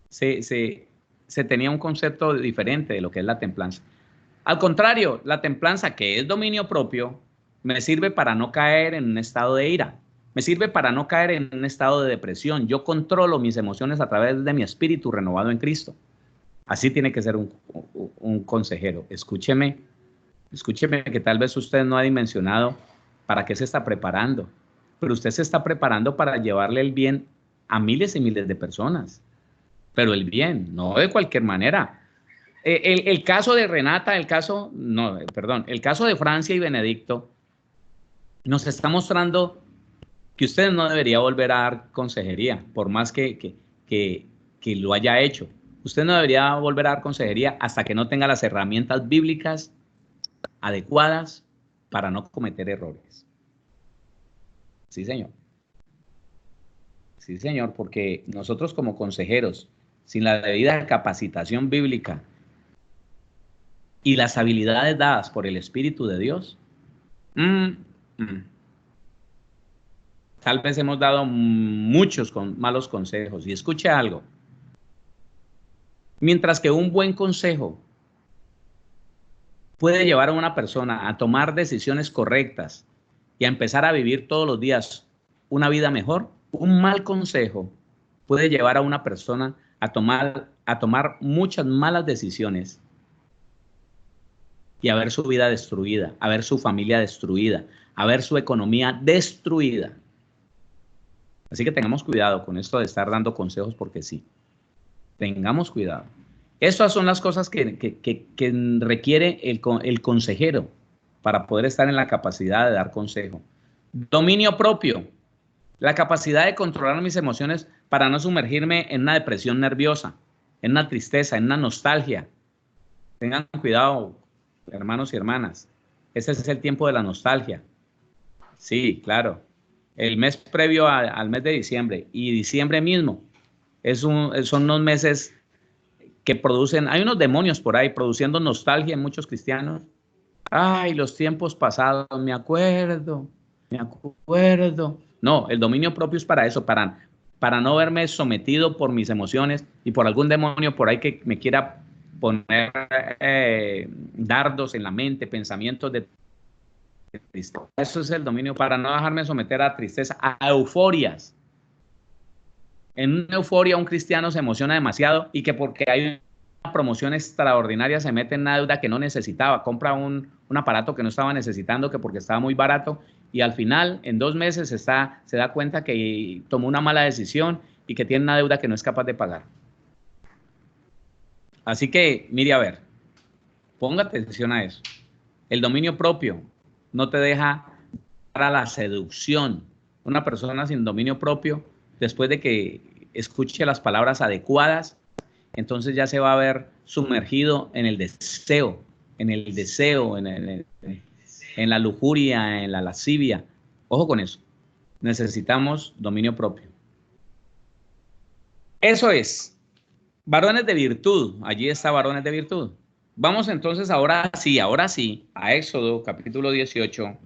Se tenía un concepto diferente de lo que es la templanza. Al contrario, la templanza, que es dominio propio, me sirve para no caer en un estado de ira, me sirve para no caer en un estado de depresión. Yo controlo mis emociones a través de mi espíritu renovado en Cristo. Así tiene que ser un consejero. Escúcheme, escúcheme que tal vez usted no ha dimensionado para qué se está preparando, pero usted se está preparando para llevarle el bien a miles y miles de personas, pero el bien, no de cualquier manera. El caso de Renata, el caso de Francia y Benedicto nos está mostrando que usted no debería volver a dar consejería, por más que lo haya hecho. Usted no debería volver a dar consejería hasta que no tenga las herramientas bíblicas adecuadas para no cometer errores. Sí, señor. Sí, señor, porque nosotros como consejeros, sin la debida capacitación bíblica y las habilidades dadas por el Espíritu de Dios, tal vez hemos dado muchos malos consejos. Y escuche algo, mientras que un buen consejo puede llevar a una persona a tomar decisiones correctas y a empezar a vivir todos los días una vida mejor, un mal consejo puede llevar a una persona a tomar muchas malas decisiones y a ver su vida destruida, a ver su familia destruida, a ver su economía destruida. Así que tengamos cuidado con esto de estar dando consejos porque sí. Tengamos cuidado. Estas son las cosas que requiere el consejero para poder estar en la capacidad de dar consejo. Dominio propio, la capacidad de controlar mis emociones para no sumergirme en una depresión nerviosa, en una tristeza, en una nostalgia. Tengan cuidado, hermanos y hermanas. Ese es el tiempo de la nostalgia. Sí, claro. El mes previo al mes de diciembre y diciembre mismo son unos meses que producen, hay unos demonios por ahí produciendo nostalgia en muchos cristianos. Ay, los tiempos pasados, me acuerdo. me acuerdo. No, el dominio propio es para eso, para no verme sometido por mis emociones y por algún demonio por ahí que me quiera poner dardos en la mente, pensamientos de tristeza. Eso es el dominio, para no dejarme someter a tristeza, a euforias. En una euforia un cristiano se emociona demasiado y que porque hay una promoción extraordinaria se mete en una deuda que no necesitaba, compra un aparato que no estaba necesitando, que porque estaba muy barato, y al final, en 2 meses, se da cuenta que tomó una mala decisión y que tiene una deuda que no es capaz de pagar. Así que, mire, a ver, ponga atención a eso. El dominio propio no te deja para la seducción. Una persona sin dominio propio, después de que escuche las palabras adecuadas, entonces ya se va a ver sumergido en el deseo, en la lujuria, en la lascivia. Ojo con eso. Necesitamos dominio propio. Eso es. Varones de virtud. Allí está varones de virtud. Vamos entonces ahora sí, a Éxodo capítulo 18.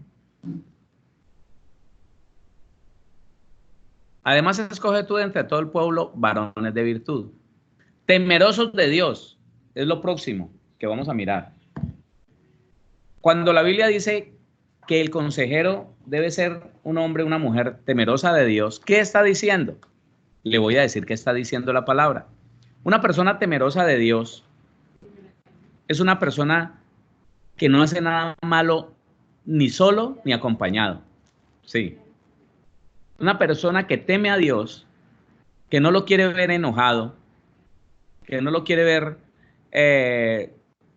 Además, escoge tú de entre todo el pueblo varones de virtud. Temerosos de Dios. Es lo próximo que vamos a mirar. Cuando la Biblia dice que el consejero debe ser un hombre, una mujer temerosa de Dios, ¿qué está diciendo? Le voy a decir qué está diciendo la palabra. Una persona temerosa de Dios es una persona que no hace nada malo ni solo ni acompañado. Sí. Una persona que teme a Dios, que no lo quiere ver enojado, que no lo quiere ver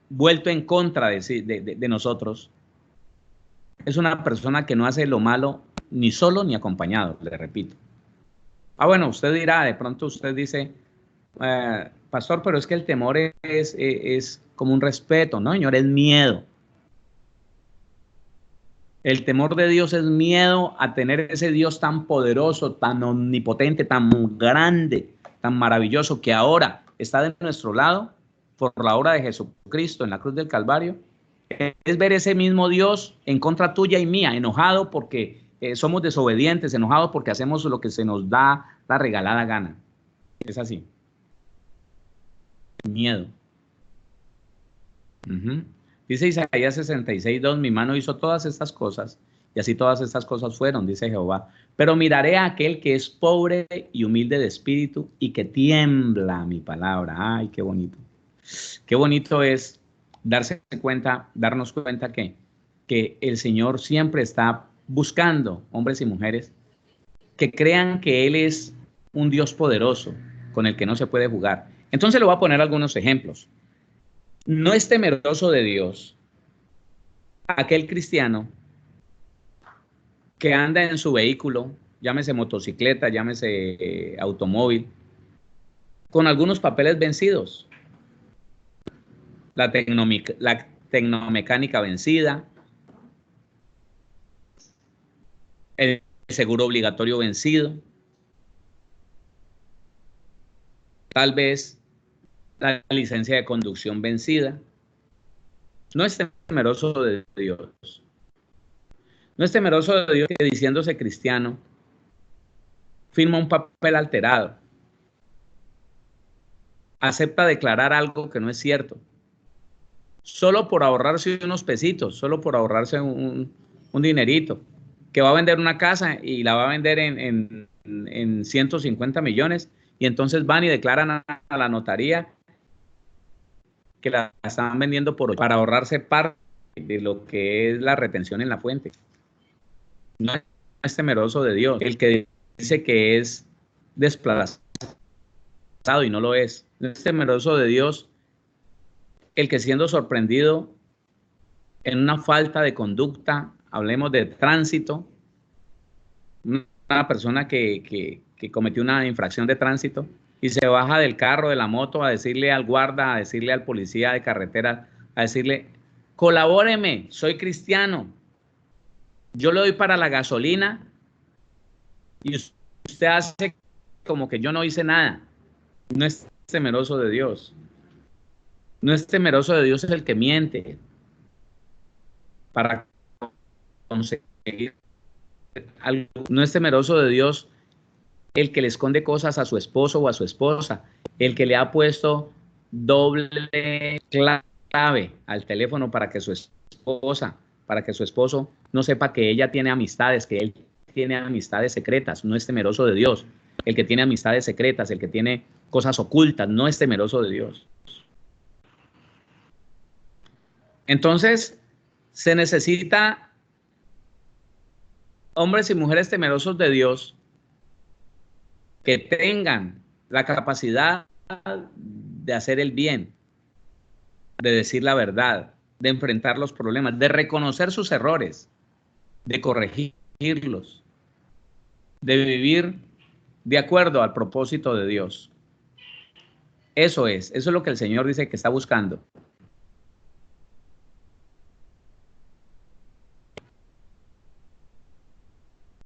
vuelto en contra de nosotros, es una persona que no hace lo malo ni solo ni acompañado, le repito. Ah, bueno, usted dirá, de pronto usted dice, pastor, pero es que el temor es como un respeto, ¿no, señor? Es miedo. El temor de Dios es miedo a tener ese Dios tan poderoso, tan omnipotente, tan grande, tan maravilloso, que ahora está de nuestro lado por la obra de Jesucristo en la cruz del Calvario. Es ver ese mismo Dios en contra tuya y mía, enojado porque somos desobedientes, enojados porque hacemos lo que se nos da la regalada gana. Es así. Miedo. Dice Isaías 66:2, mi mano hizo todas estas cosas, y así todas estas cosas fueron, dice Jehová. Pero miraré a aquel que es pobre y humilde de espíritu y que tiembla mi palabra. Ay, qué bonito. Qué bonito es darnos cuenta que el Señor siempre está buscando hombres y mujeres que crean que Él es un Dios poderoso con el que no se puede jugar. Entonces le voy a poner algunos ejemplos. No es temeroso de Dios aquel cristiano que anda en su vehículo, llámese motocicleta, llámese automóvil, con algunos papeles vencidos, la tecnomecánica vencida, el seguro obligatorio vencido, tal vez la licencia de conducción vencida. No es temeroso de Dios. No es temeroso de Dios que, diciéndose cristiano, firma un papel alterado, acepta declarar algo que no es cierto, solo por ahorrarse unos pesitos, solo por ahorrarse un dinerito, que va a vender una casa y la va a vender en 150 millones, y entonces van y declaran a la notaría que la están vendiendo para ahorrarse parte de lo que es la retención en la fuente. No es temeroso de Dios el que dice que es desplazado y no lo es. No es temeroso de Dios el que, siendo sorprendido en una falta de conducta, hablemos de tránsito, una persona que cometió una infracción de tránsito y se baja del carro, de la moto, a decirle al guarda, a decirle al policía de carretera, a decirle, colabóreme, soy cristiano, yo le doy para la gasolina y usted hace como que yo no hice nada. No es temeroso de Dios. No es temeroso de Dios, es el que miente para conseguir no es temeroso de Dios el que le esconde cosas a su esposo o a su esposa, el que le ha puesto doble clave al teléfono para que su esposa, para que su esposo no sepa que ella tiene amistades, que él tiene amistades secretas, no es temeroso de Dios. El que tiene amistades secretas, el que tiene cosas ocultas, no es temeroso de Dios. Entonces, se necesita hombres y mujeres temerosos de Dios que tengan la capacidad de hacer el bien, de decir la verdad, de enfrentar los problemas, de reconocer sus errores, de corregirlos, de vivir de acuerdo al propósito de Dios. Eso es lo que el Señor dice que está buscando.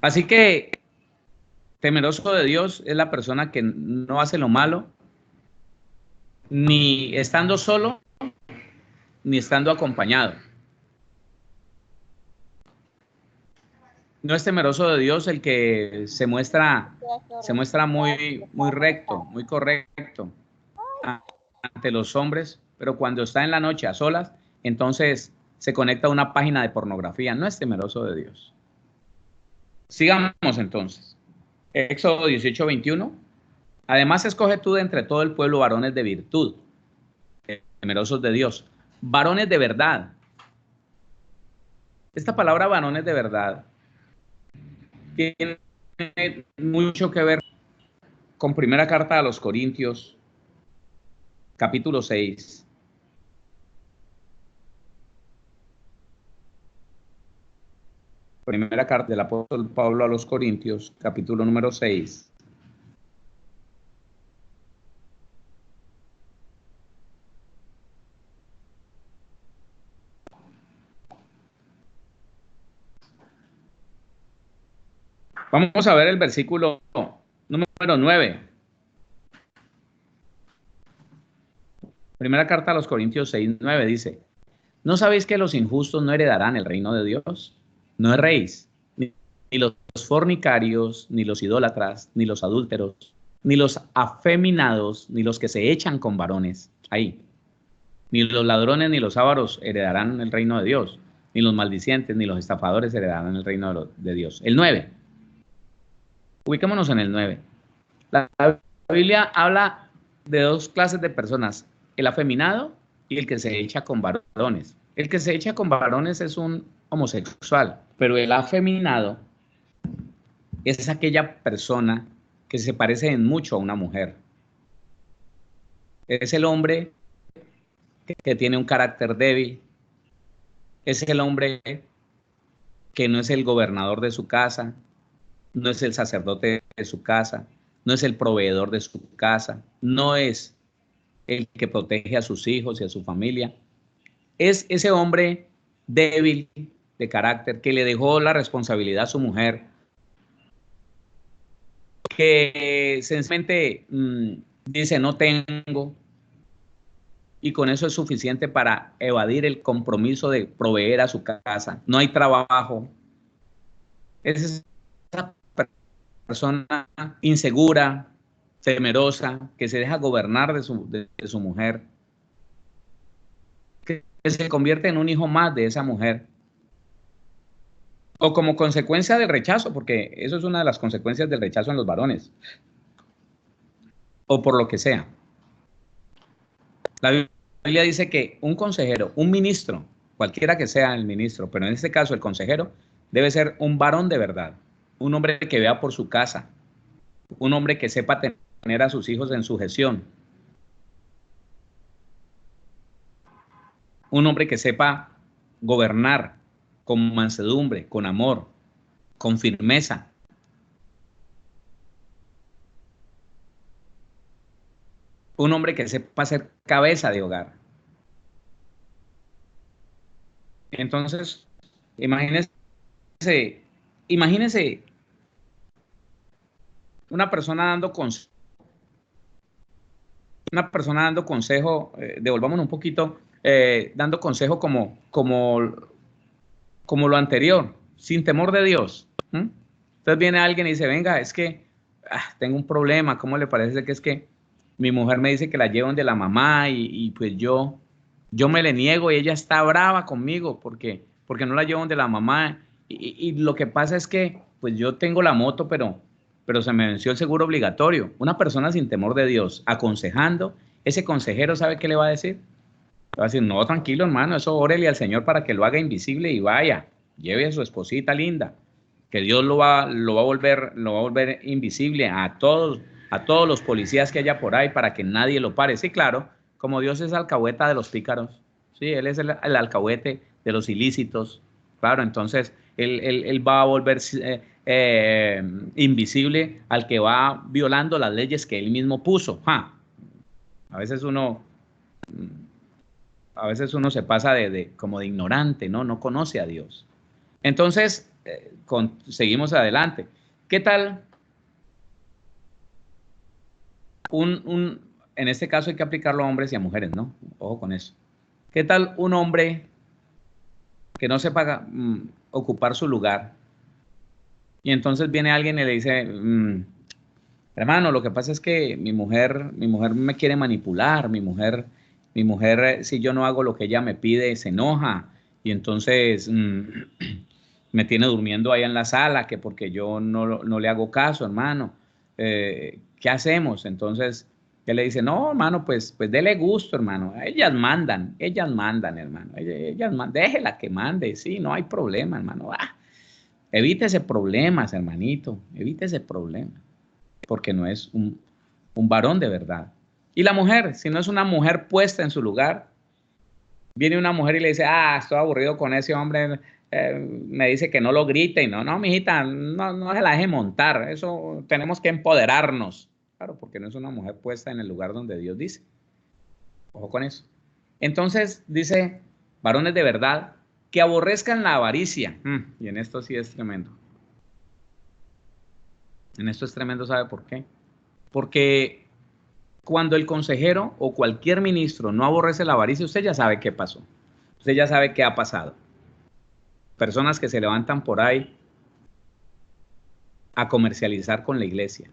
Así que temeroso de Dios es la persona que no hace lo malo, ni estando solo, ni estando acompañado. No es temeroso de Dios el que se muestra muy recto, muy correcto ante los hombres, pero cuando está en la noche a solas, entonces se conecta a una página de pornografía. No es temeroso de Dios. Sigamos entonces. Éxodo 18:21. Además, escoge tú de entre todo el pueblo varones de virtud, temerosos de Dios, varones de verdad. Esta palabra varones de verdad tiene mucho que ver con primera carta a los Corintios, capítulo 6. Primera carta del apóstol Pablo a los Corintios, capítulo número 6. Vamos a ver el versículo número 9. Primera carta a los Corintios 6:9 dice: ¿no sabéis que los injustos no heredarán el reino de Dios? No erréis, ni los fornicarios, ni los idólatras, ni los adúlteros, ni los afeminados, ni los que se echan con varones. Ahí. Ni los ladrones, ni los ávaros heredarán el reino de Dios, ni los maldicientes, ni los estafadores heredarán el reino de Dios. El 9. Ubiquémonos en el 9. La Biblia habla de dos clases de personas: el afeminado y el que se echa con varones. El que se echa con varones es un homosexual, pero el afeminado es aquella persona que se parece en mucho a una mujer. Es el hombre que tiene un carácter débil, es el hombre que no es el gobernador de su casa, no es el sacerdote de su casa, no es el proveedor de su casa, no es el que protege a sus hijos y a su familia. Es ese hombre débil de carácter que le dejó la responsabilidad a su mujer, que sencillamente dice no tengo, y con eso es suficiente para evadir el compromiso de proveer a su casa. No hay trabajo. Es esa persona insegura, temerosa, que se deja gobernar de su mujer, que se convierte en un hijo más de esa mujer, o como consecuencia del rechazo, porque eso es una de las consecuencias del rechazo en los varones, o por lo que sea. La Biblia dice que un consejero, un ministro, cualquiera que sea el ministro, pero en este caso el consejero, debe ser un varón de verdad, un hombre que vea por su casa, un hombre que sepa tener a sus hijos en sujeción, un hombre que sepa gobernar con mansedumbre, con amor, con firmeza. Un hombre que sepa ser cabeza de hogar. Entonces, imagínese una persona dando consejo, devolvámonos un poquito, dando consejo como lo anterior, sin temor de Dios. ¿Mm? Entonces viene alguien y dice, venga, es que tengo un problema, ¿cómo le parece que es que mi mujer me dice que la llevan de la mamá y pues yo me le niego y ella está brava conmigo porque no la llevan de la mamá y lo que pasa es que pues yo tengo la moto pero se me venció el seguro obligatorio. Una persona sin temor de Dios aconsejando, ese consejero ¿sabe qué le va a decir? Le va a decir, no, tranquilo hermano, eso órele al Señor para que lo haga invisible y vaya, lleve a su esposita linda, que Dios lo va a volver invisible a todos los policías que haya por ahí para que nadie lo pare. Sí, claro, como Dios es alcahueta de los pícaros, sí, Él es el alcahuete de los ilícitos, claro, entonces Él va a volver invisible al que va violando las leyes que Él mismo puso. ¡Ja! A veces uno, a veces uno se pasa como de ignorante, ¿no? No conoce a Dios. Entonces, seguimos adelante. ¿Qué tal en este caso hay que aplicarlo a hombres y a mujeres, ¿no? Ojo con eso. ¿Qué tal un hombre que no sepa ocupar su lugar y entonces viene alguien y le dice, hermano, lo que pasa es que mi mujer me quiere manipular, mi mujer, si yo no hago lo que ella me pide, se enoja y entonces me tiene durmiendo ahí en la sala, que porque yo no le hago caso, hermano. ¿Qué hacemos? Entonces, él le dice, no, hermano, pues dele gusto, hermano. Ellas mandan, hermano. Déjela que mande, sí, no hay problema, hermano. Evítese problemas, hermanito, evítese problemas, porque no es un varón de verdad. Y la mujer, si no es una mujer puesta en su lugar, viene una mujer y le dice, estoy aburrido con ese hombre, me dice que no lo grite y no, mijita, no se la deje montar, eso tenemos que empoderarnos. Claro, porque no es una mujer puesta en el lugar donde Dios dice. Ojo con eso. Entonces dice, varones de verdad, que aborrezcan la avaricia. Y en esto sí es tremendo. En esto es tremendo, ¿sabe por qué? Porque cuando el consejero o cualquier ministro no aborrece la avaricia, usted ya sabe qué pasó. Usted ya sabe qué ha pasado. Personas que se levantan por ahí a comercializar con la iglesia.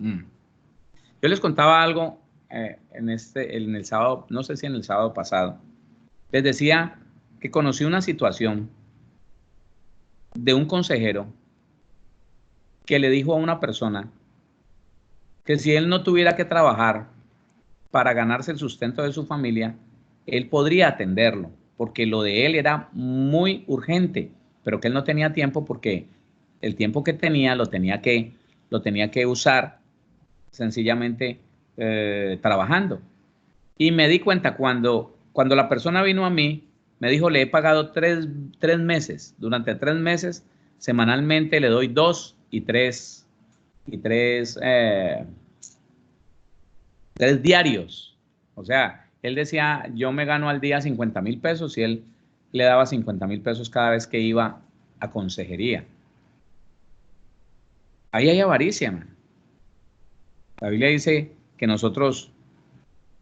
Yo les contaba algo en el sábado, no sé si en el sábado pasado. Les decía que conocí una situación de un consejero que le dijo a una persona que si él no tuviera que trabajar para ganarse el sustento de su familia, él podría atenderlo, porque lo de él era muy urgente, pero que él no tenía tiempo porque el tiempo que tenía lo tenía que usar sencillamente trabajando. Y me di cuenta cuando la persona vino a mí, me dijo, le he pagado tres meses. Durante 3 meses, semanalmente le doy 2 y 3 diarios. O sea, él decía, yo me gano al día 50,000 pesos y él le daba 50,000 pesos cada vez que iba a consejería. Ahí hay avaricia, man. La Biblia dice que nosotros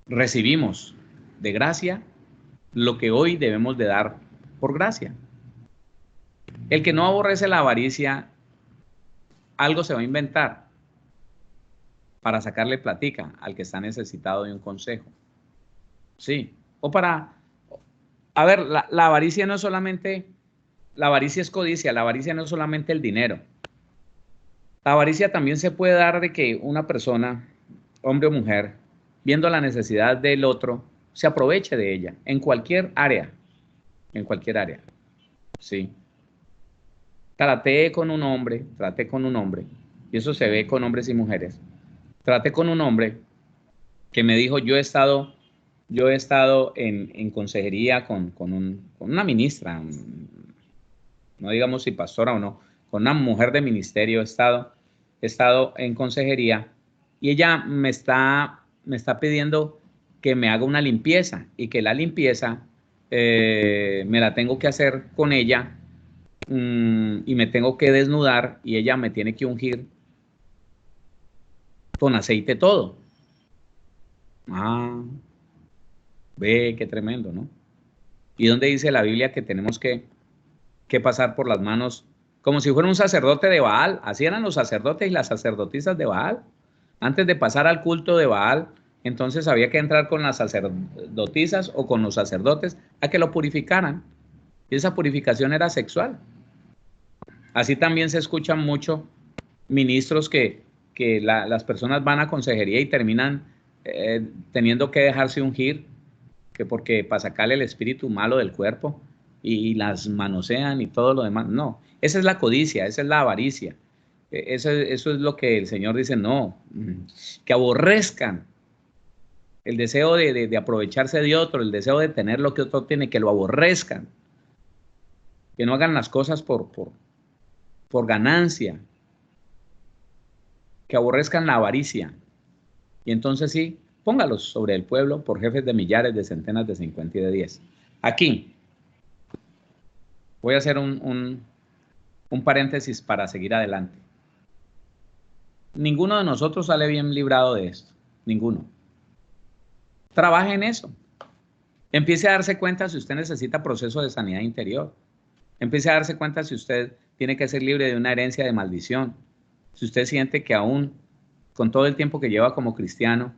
recibimos de gracia lo que hoy debemos de dar por gracia. El que no aborrece la avaricia, algo se va a inventar para sacarle platica al que está necesitado de un consejo. Sí. O para, a ver, la avaricia no es solamente, la avaricia es codicia, la avaricia no es solamente el dinero. La avaricia también se puede dar de que una persona, hombre o mujer, viendo la necesidad del otro, se aproveche de ella en cualquier área, en cualquier área. Sí. Traté con un hombre, y eso se ve con hombres y mujeres. Traté con un hombre que me dijo, yo he estado en consejería con una ministra, no digamos si pastora o no, con una mujer de ministerio he estado en consejería y ella me está pidiendo que me haga una limpieza y que la limpieza me la tengo que hacer con ella y me tengo que desnudar y ella me tiene que ungir con aceite todo. Ah, ve qué tremendo, ¿no? ¿Y dónde dice la Biblia que tenemos que pasar por las manos como si fuera un sacerdote de Baal. Así eran los sacerdotes y las sacerdotisas de Baal. Antes de pasar al culto de Baal, entonces había que entrar con las sacerdotisas o con los sacerdotes a que lo purificaran. Y esa purificación era sexual. Así también se escuchan mucho ministros que las personas van a consejería y terminan teniendo que dejarse ungir, que porque para sacarle el espíritu malo del cuerpo y las manosean y todo lo demás. No, esa es la codicia, esa es la avaricia. Eso es lo que el Señor dice, no, que aborrezcan el deseo de aprovecharse de otro, el deseo de tener lo que otro tiene, que lo aborrezcan, que no hagan las cosas por ganancia, que aborrezcan la avaricia. Y entonces sí, póngalos sobre el pueblo por jefes de millares, de centenas, de 50 y de 10. Aquí voy a hacer un paréntesis para seguir adelante. Ninguno de nosotros sale bien librado de esto, ninguno. Trabaje en eso. Empiece a darse cuenta si usted necesita proceso de sanidad interior. Empiece a darse cuenta si usted tiene que ser libre de una herencia de maldición. Si usted siente que aún, con todo el tiempo que lleva como cristiano,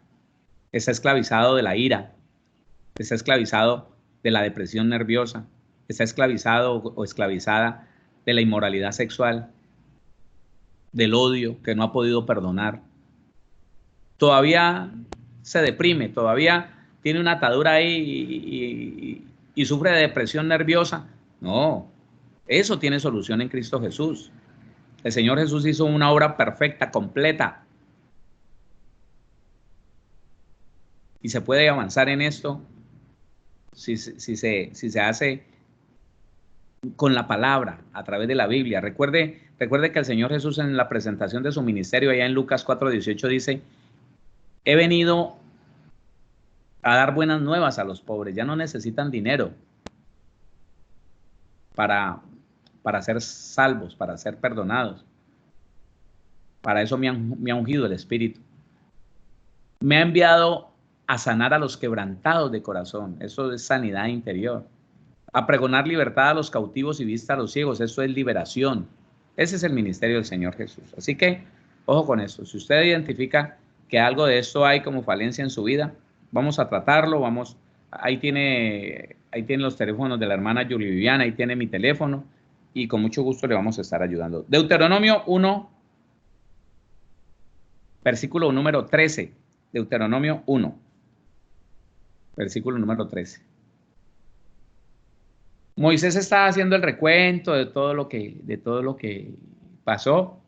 está esclavizado de la ira, está esclavizado de la depresión nerviosa, está esclavizado o esclavizada de la inmoralidad sexual, del odio que no ha podido perdonar. Todavía se deprime, todavía tiene una atadura ahí y sufre de depresión nerviosa. No, eso tiene solución en Cristo Jesús. El Señor Jesús hizo una obra perfecta, completa. Y se puede avanzar en esto si se hace con la palabra, a través de la Biblia. Recuerde que el Señor Jesús en la presentación de su ministerio, allá en Lucas 4:18, dice: he venido a dar buenas nuevas a los pobres. Ya no necesitan dinero para ser salvos, para ser perdonados. Para eso me ha ungido el Espíritu. Me ha enviado a sanar a los quebrantados de corazón. Eso es sanidad interior. A pregonar libertad a los cautivos y vista a los ciegos. Eso es liberación. Ese es el ministerio del Señor Jesús. Así que, ojo con esto. Si usted identifica que algo de esto hay como falencia en su vida, vamos a tratarlo. Ahí tiene los teléfonos de la hermana Julie Viviana, ahí tiene mi teléfono y con mucho gusto le vamos a estar ayudando. Deuteronomio 1, versículo número 13. Deuteronomio 1, versículo número 13. Moisés estaba haciendo el recuento de todo lo que pasó.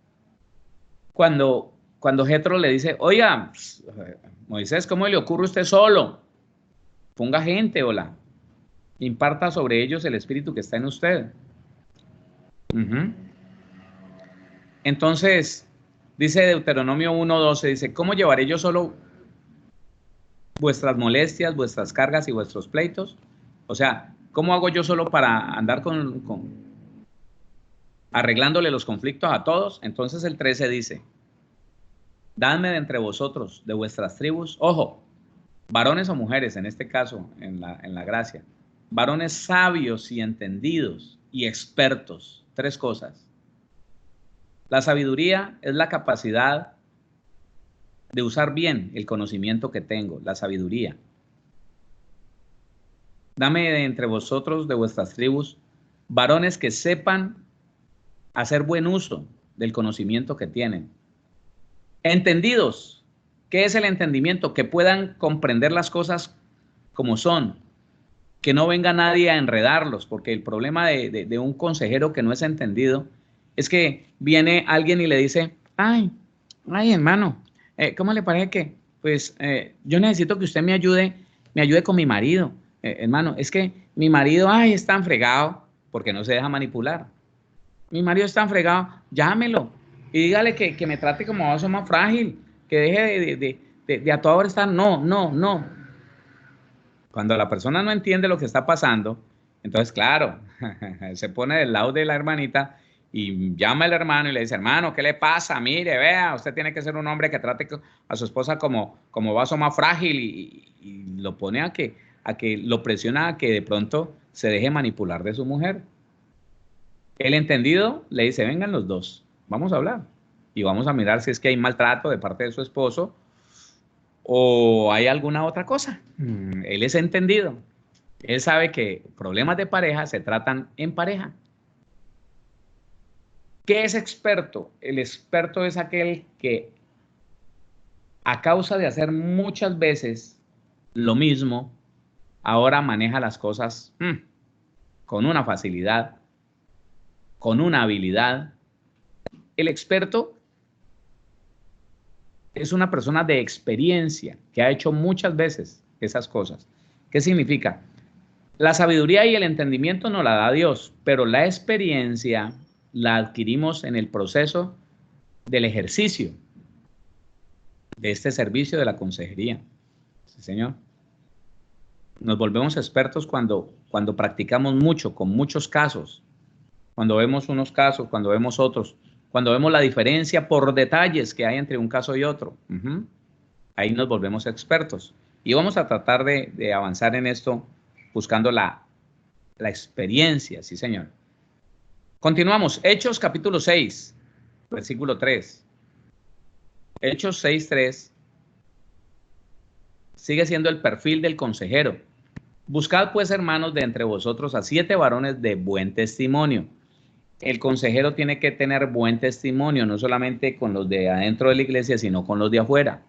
Cuando Jetro le dice: oiga, Moisés, ¿cómo le ocurre a usted solo? Ponga gente, hola. Imparta sobre ellos el espíritu que está en usted. Entonces, dice Deuteronomio 1:12, dice: ¿cómo llevaré yo solo vuestras molestias, vuestras cargas y vuestros pleitos? O sea, ¿cómo hago yo solo para andar arreglándole los conflictos a todos? Entonces el 13 dice: dadme de entre vosotros, de vuestras tribus, ojo, varones o mujeres, en este caso, en la gracia, varones sabios y entendidos y expertos. 3 cosas. La sabiduría es la capacidad de usar bien el conocimiento que tengo, la sabiduría. Dame de entre vosotros, de vuestras tribus, varones que sepan hacer buen uso del conocimiento que tienen. Entendidos. ¿Qué es el entendimiento? Que puedan comprender las cosas como son. Que no venga nadie a enredarlos, porque el problema de un consejero que no es entendido es que viene alguien y le dice: ay hermano, ¿cómo le parece que, pues, yo necesito que usted me ayude con mi marido? Hermano, es que mi marido, es tan fregado, porque no se deja manipular. Mi marido es tan fregado, llámelo y dígale que me trate como vaso más frágil, que deje de a toda hora estar, no. Cuando la persona no entiende lo que está pasando, entonces, claro, se pone del lado de la hermanita y llama al hermano y le dice: hermano, ¿qué le pasa? Mire, vea, usted tiene que ser un hombre que trate a su esposa como vaso más frágil, y lo pone a que lo presiona a que de pronto se deje manipular de su mujer. El entendido le dice, vengan los dos, vamos a hablar y vamos a mirar si es que hay maltrato de parte de su esposo o hay alguna otra cosa. Él es entendido. Él sabe que problemas de pareja se tratan en pareja. ¿Qué es experto? El experto es aquel que, a causa de hacer muchas veces lo mismo, ahora maneja las cosas con una facilidad, con una habilidad. El experto es una persona de experiencia que ha hecho muchas veces esas cosas. ¿Qué significa? La sabiduría y el entendimiento nos la da Dios, pero la experiencia la adquirimos en el proceso del ejercicio de este servicio de la consejería. Sí, señor. Nos volvemos expertos cuando practicamos mucho, con muchos casos, cuando vemos unos casos, cuando vemos otros, cuando vemos la diferencia por detalles que hay entre un caso y otro. Ahí nos volvemos expertos. Y vamos a tratar de avanzar en esto buscando la experiencia, sí, señor. Continuamos. Hechos capítulo 6, versículo 3. Hechos 6, 3. Sigue siendo el perfil del consejero. Buscad pues, hermanos, de entre vosotros a 7 varones de buen testimonio. El consejero tiene que tener buen testimonio, no solamente con los de adentro de la iglesia, sino con los de afuera.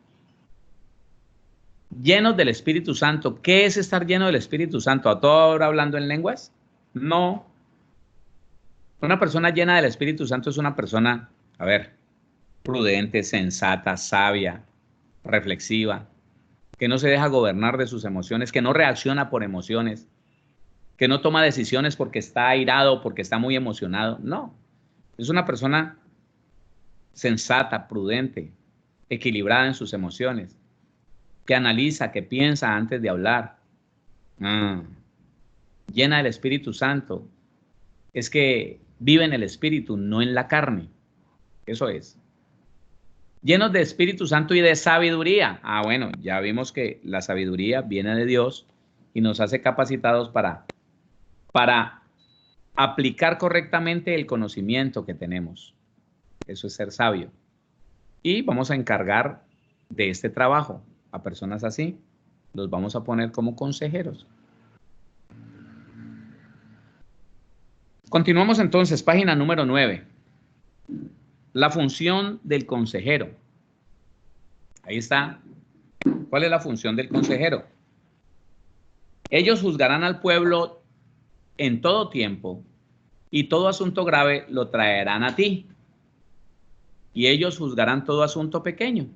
Llenos del Espíritu Santo. ¿Qué es estar lleno del Espíritu Santo? ¿A toda hora hablando en lenguas? No. Una persona llena del Espíritu Santo es una persona, a ver, prudente, sensata, sabia, reflexiva, que no se deja gobernar de sus emociones, que no reacciona por emociones, que no toma decisiones porque está airado, porque está muy emocionado. No, es una persona sensata, prudente, equilibrada en sus emociones, que analiza, que piensa antes de hablar. Llena del Espíritu Santo. Es que vive en el Espíritu, no en la carne. Eso es. Llenos de Espíritu Santo y de sabiduría. Bueno, ya vimos que la sabiduría viene de Dios y nos hace capacitados para aplicar correctamente el conocimiento que tenemos. Eso es ser sabio. Y vamos a encargar de este trabajo a personas así. Los vamos a poner como consejeros. Continuamos entonces, página número 9. La función del consejero. Ahí está. ¿Cuál es la función del consejero? Ellos juzgarán al pueblo en todo tiempo y todo asunto grave lo traerán a ti. Y ellos juzgarán todo asunto pequeño.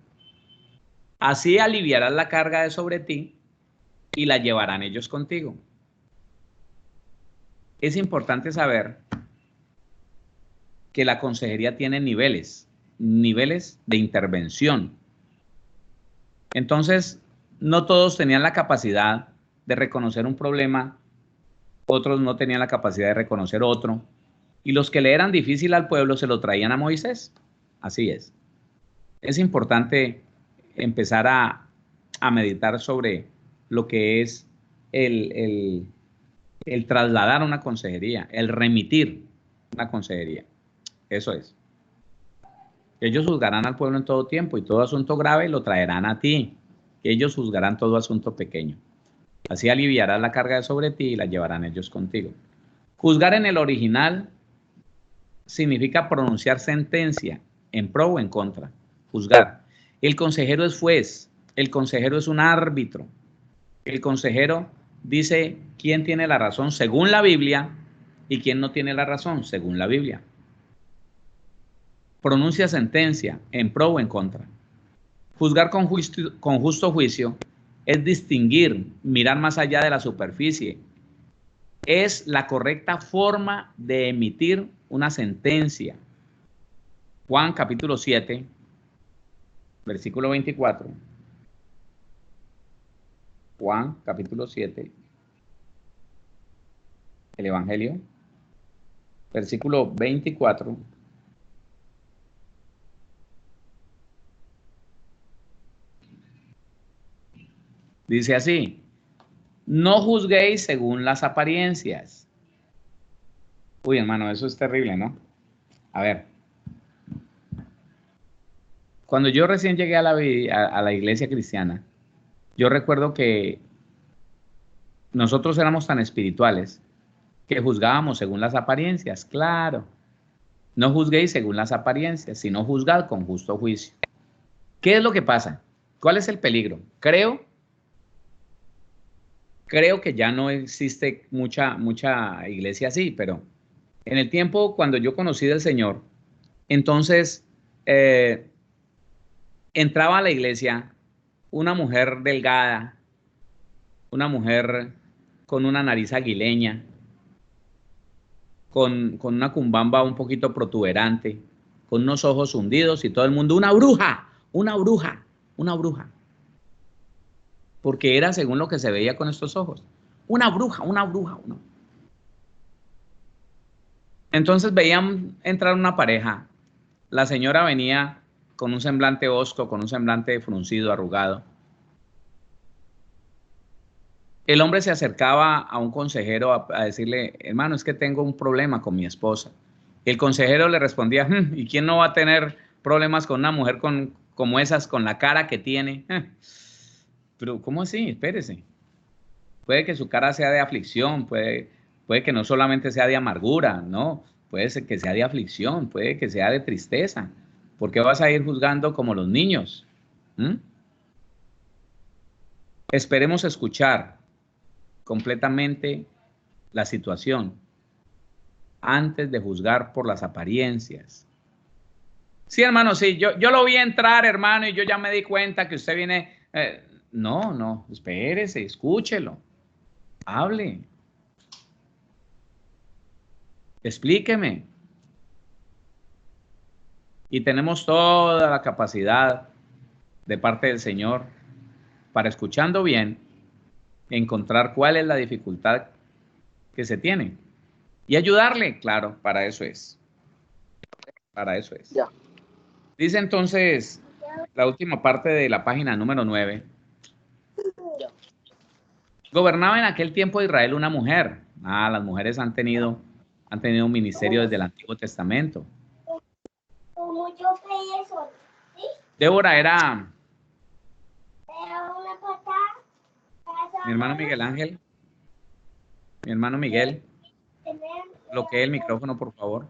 Así aliviarás la carga de sobre ti y la llevarán ellos contigo. Es importante saber que la consejería tiene niveles de intervención. Entonces, no todos tenían la capacidad de reconocer un problema, otros no tenían la capacidad de reconocer otro, y los que le eran difícil al pueblo se lo traían a Moisés. Así es. Es importante empezar a meditar sobre lo que es el trasladar una consejería, el remitir una consejería. Eso es. Ellos juzgarán al pueblo en todo tiempo y todo asunto grave lo traerán a ti. Ellos juzgarán todo asunto pequeño. Así aliviarás la carga de sobre ti y la llevarán ellos contigo. Juzgar en el original significa pronunciar sentencia en pro o en contra. Juzgar. El consejero es juez. El consejero es un árbitro. El consejero dice quién tiene la razón según la Biblia y quién no tiene la razón según la Biblia. Pronuncia sentencia en pro o en contra. Juzgar con justo juicio es distinguir, mirar más allá de la superficie. Es la correcta forma de emitir una sentencia. Juan capítulo 7, versículo 24. Juan capítulo 7, el Evangelio, versículo 24. Dice así: no juzguéis según las apariencias, Uy, hermano, eso es terrible, ¿no? A ver, cuando yo recién llegué a la iglesia cristiana, yo recuerdo que nosotros éramos tan espirituales que juzgábamos según las apariencias, claro. No juzguéis según las apariencias, sino juzgad con justo juicio. ¿Qué es lo que pasa? ¿Cuál es el peligro? Creo que ya no existe mucha iglesia así, pero en el tiempo cuando yo conocí del Señor, entonces eh, entraba a la iglesia una mujer delgada, una mujer con una nariz aguileña, con una cumbamba un poquito protuberante, con unos ojos hundidos y todo el mundo, una bruja, una bruja, una bruja. Porque era según lo que se veía con estos ojos. Una bruja, una bruja. Una. Entonces veían entrar una pareja. La señora venía con un semblante hosco, con un semblante fruncido, arrugado. El hombre se acercaba a un consejero a decirle, hermano, es que tengo un problema con mi esposa. El consejero le respondía, ¿y quién no va a tener problemas con una mujer como esas, con la cara que tiene? Pero, ¿cómo así? Espérese. Puede que su cara sea de aflicción, puede que no solamente sea de amargura, no, puede ser que sea de aflicción, puede que sea de tristeza. ¿Por qué vas a ir juzgando como los niños? ¿Mm? Esperemos escuchar completamente la situación antes de juzgar por las apariencias. Sí, hermano, sí, yo lo vi entrar, hermano, y yo ya me di cuenta que usted viene. No, espérese, escúchelo, hable, explíqueme. Y tenemos toda la capacidad de parte del Señor para, escuchando bien, encontrar cuál es la dificultad que se tiene y ayudarle, claro, para eso es, para eso es. Ya. Dice entonces la última parte de la página número 9. Ya. Gobernaba en aquel tiempo Israel una mujer. Las mujeres han tenido un ministerio desde el Antiguo Testamento. Débora era mi hermano Miguel Ángel, mi hermano Miguel. Bloquee el micrófono, por favor.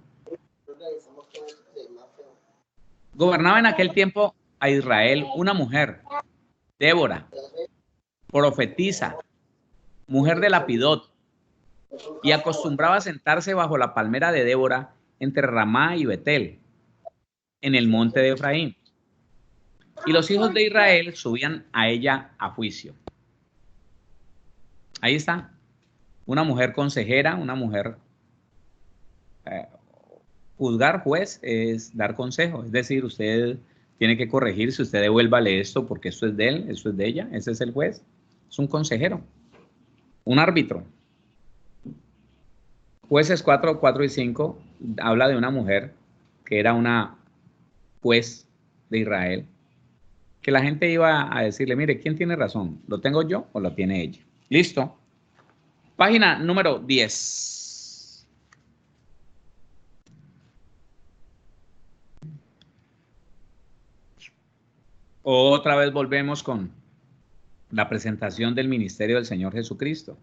Gobernaba en aquel tiempo a Israel una mujer, Débora, profetisa, mujer de Lapidot, y acostumbraba a sentarse bajo la palmera de Débora entre Ramá y Betel, en el monte de Efraín. Y los hijos de Israel subían a ella a juicio. Ahí está, una mujer consejera, una mujer. Juzgar, juez, es dar consejo. Es decir, usted tiene que corregir si usted devuélvale esto porque esto es de él, esto es de ella. Ese es el juez. Es un consejero, un árbitro. Jueces 4 y 5 habla de una mujer que era una juez de Israel, que la gente iba a decirle, mire, ¿quién tiene razón? ¿Lo tengo yo o lo tiene ella? Listo. Página número 10. Otra vez volvemos con la presentación del ministerio del Señor Jesucristo.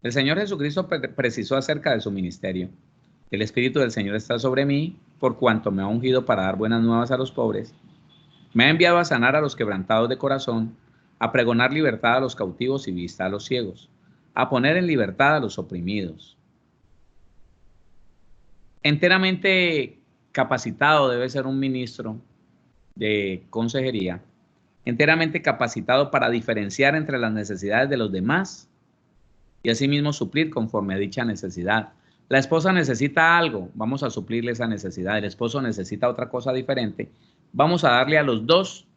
El Señor Jesucristo precisó acerca de su ministerio. El Espíritu del Señor está sobre mí, por cuanto me ha ungido para dar buenas nuevas a los pobres. Me ha enviado a sanar a los quebrantados de corazón, a pregonar libertad a los cautivos y vista a los ciegos, a poner en libertad a los oprimidos. Enteramente capacitado debe ser un ministro de consejería, enteramente capacitado para diferenciar entre las necesidades de los demás y asimismo suplir conforme a dicha necesidad. La esposa necesita algo, vamos a suplirle esa necesidad. El esposo necesita otra cosa diferente, vamos a darle a los dos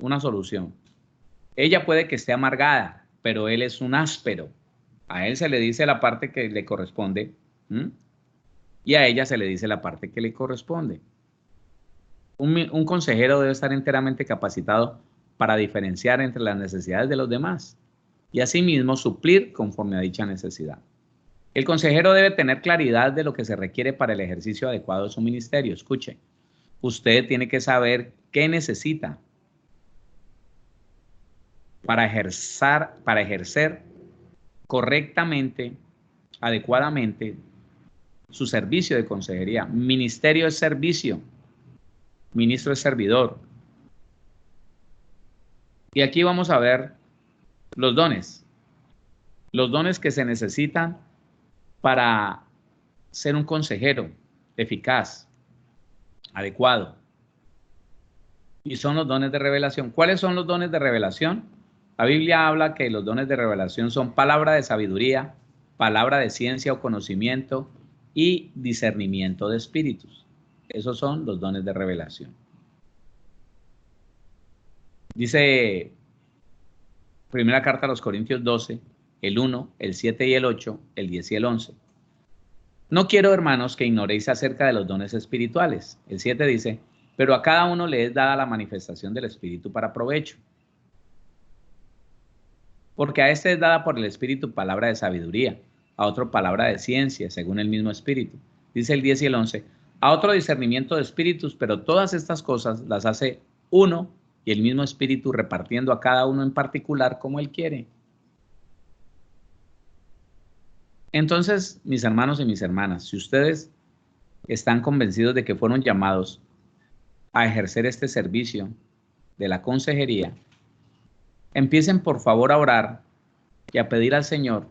una solución. Ella puede que esté amargada, pero él es un áspero. A él se le dice la parte que le corresponde, ¿m? Y a ella se le dice la parte que le corresponde. Un consejero debe estar enteramente capacitado para diferenciar entre las necesidades de los demás y asimismo suplir conforme a dicha necesidad. El consejero debe tener claridad de lo que se requiere para el ejercicio adecuado de su ministerio. Escuche, usted tiene que saber qué necesita para ejercer correctamente, adecuadamente, su servicio de consejería. Ministerio es servicio, ministro es servidor. Y aquí vamos a ver los dones que se necesitan para ser un consejero eficaz, adecuado. Y son los dones de revelación. ¿Cuáles son los dones de revelación? La Biblia habla que los dones de revelación son palabra de sabiduría, palabra de ciencia o conocimiento y discernimiento de espíritus. Esos son los dones de revelación. Dice primera carta a los Corintios 12, el 1, el 7 y el 8, el 10 y el 11. No quiero, hermanos, que ignoréis acerca de los dones espirituales. El 7 dice, pero a cada uno le es dada la manifestación del Espíritu para provecho. Porque a este es dada por el Espíritu palabra de sabiduría, a otro palabra de ciencia, según el mismo Espíritu. Dice el 10 y el 11, a otro discernimiento de espíritus, pero todas estas cosas las hace uno y el mismo Espíritu, repartiendo a cada uno en particular como Él quiere. Entonces, mis hermanos y mis hermanas, si ustedes están convencidos de que fueron llamados a ejercer este servicio de la consejería, empiecen por favor a orar y a pedir al Señor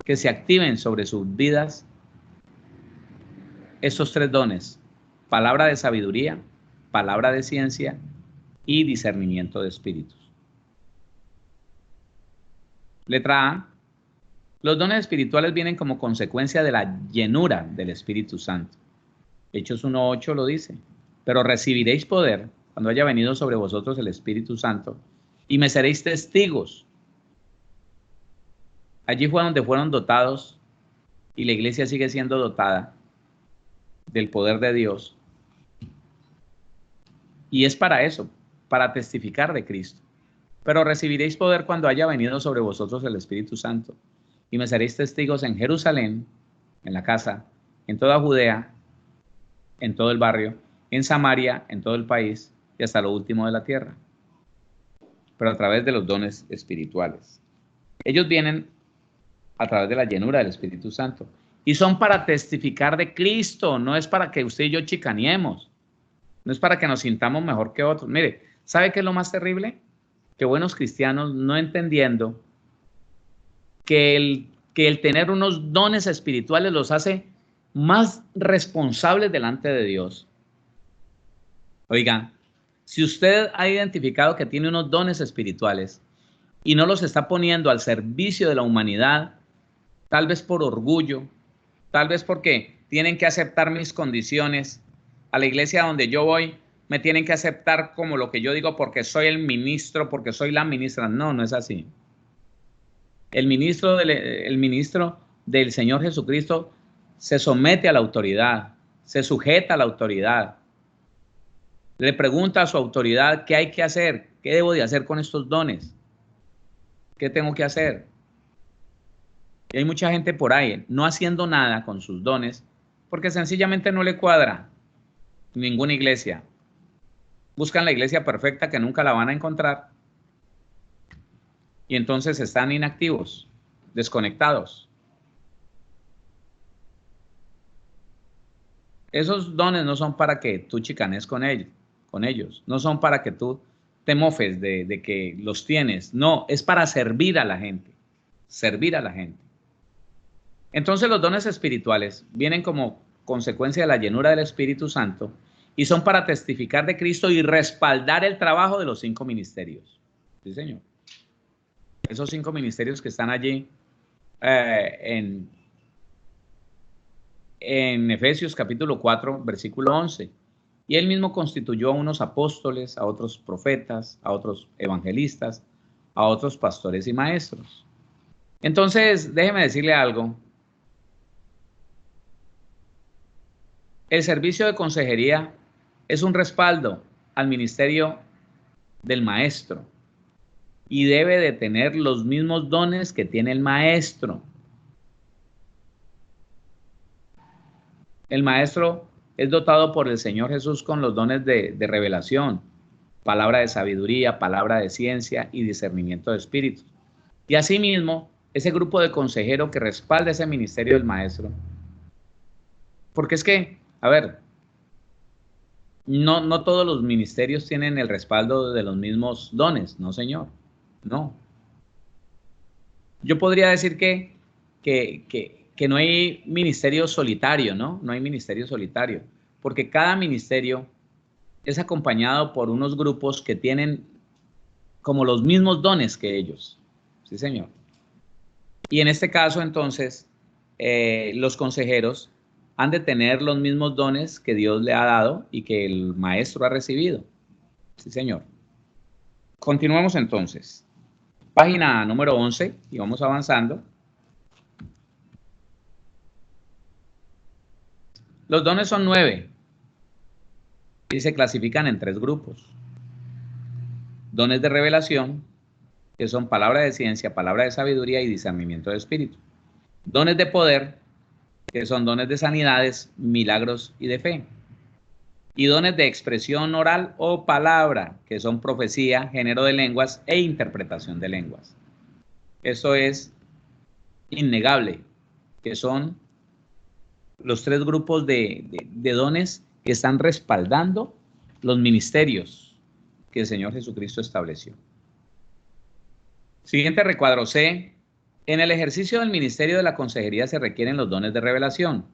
que se activen sobre sus vidas estos tres dones: palabra de sabiduría, palabra de ciencia y discernimiento de espíritus. Letra A. Los dones espirituales vienen como consecuencia de la llenura del Espíritu Santo. Hechos 1:8 lo dice. Pero recibiréis poder cuando haya venido sobre vosotros el Espíritu Santo y me seréis testigos. Allí fue donde fueron dotados, y la iglesia sigue siendo dotada del poder de Dios. Y es para eso, para testificar de Cristo. Pero recibiréis poder cuando haya venido sobre vosotros el Espíritu Santo y me seréis testigos en Jerusalén, en la casa, en toda Judea, en todo el barrio, en Samaria, en todo el país y hasta lo último de la tierra. Pero a través de los dones espirituales. Ellos vienen a través de la llenura del Espíritu Santo y son para testificar de Cristo. No es para que usted y yo chicaneemos, no es para que nos sintamos mejor que otros. Mire, ¿sabe qué es lo más terrible? Que buenos cristianos, no entendiendo que el tener unos dones espirituales los hace más responsables delante de Dios. Oigan, si usted ha identificado que tiene unos dones espirituales y no los está poniendo al servicio de la humanidad, tal vez por orgullo, tal vez porque tienen que aceptar mis condiciones, a la iglesia donde yo voy me tienen que aceptar como lo que yo digo porque soy el ministro, porque soy la ministra. No, no es así. El ministro del Señor Jesucristo se somete a la autoridad, se sujeta a la autoridad. Le pregunta a su autoridad qué hay que hacer, qué debo de hacer con estos dones, qué tengo que hacer. Y hay mucha gente por ahí no haciendo nada con sus dones porque sencillamente no le cuadra ninguna iglesia. Buscan la iglesia perfecta que nunca la van a encontrar y entonces están inactivos, desconectados. Esos dones no son para que tú chicanes con ellos, no son para que tú te mofes de que los tienes, no, es para servir a la gente, servir a la gente. Entonces los dones espirituales vienen como consecuencia de la llenura del Espíritu Santo y son para testificar de Cristo y respaldar el trabajo de los 5 ministerios. Sí, señor. Esos 5 ministerios que están allí en Efesios capítulo 4, versículo 11. Y él mismo constituyó a unos apóstoles, a otros profetas, a otros evangelistas, a otros pastores y maestros. Entonces, déjeme decirle algo. El servicio de consejería es un respaldo al ministerio del maestro y debe de tener los mismos dones que tiene el maestro. El maestro es dotado por el Señor Jesús con los dones de revelación, palabra de sabiduría, palabra de ciencia y discernimiento de espíritus. Y asimismo, ese grupo de consejeros que respalda ese ministerio del maestro. Porque es que, a ver, no todos los ministerios tienen el respaldo de los mismos dones, no señor, no. Yo podría decir que no hay ministerio solitario, ¿no? No hay ministerio solitario, porque cada ministerio es acompañado por unos grupos que tienen como los mismos dones que ellos. Sí, señor. Y en este caso, entonces, los consejeros han de tener los mismos dones que Dios le ha dado y que el maestro ha recibido. Sí, señor. Continuamos entonces. Página número 11 y vamos avanzando. Los dones son 9 y se clasifican en 3 grupos. Dones de revelación, que son palabra de ciencia, palabra de sabiduría y discernimiento de espíritu. Dones de poder, que son dones de sanidades, milagros y de fe. Y dones de expresión oral o palabra, que son profecía, género de lenguas e interpretación de lenguas. Eso es innegable, que son los 3 grupos de dones que están respaldando los ministerios que el Señor Jesucristo estableció. Siguiente recuadro C. En el ejercicio del ministerio de la consejería se requieren los dones de revelación.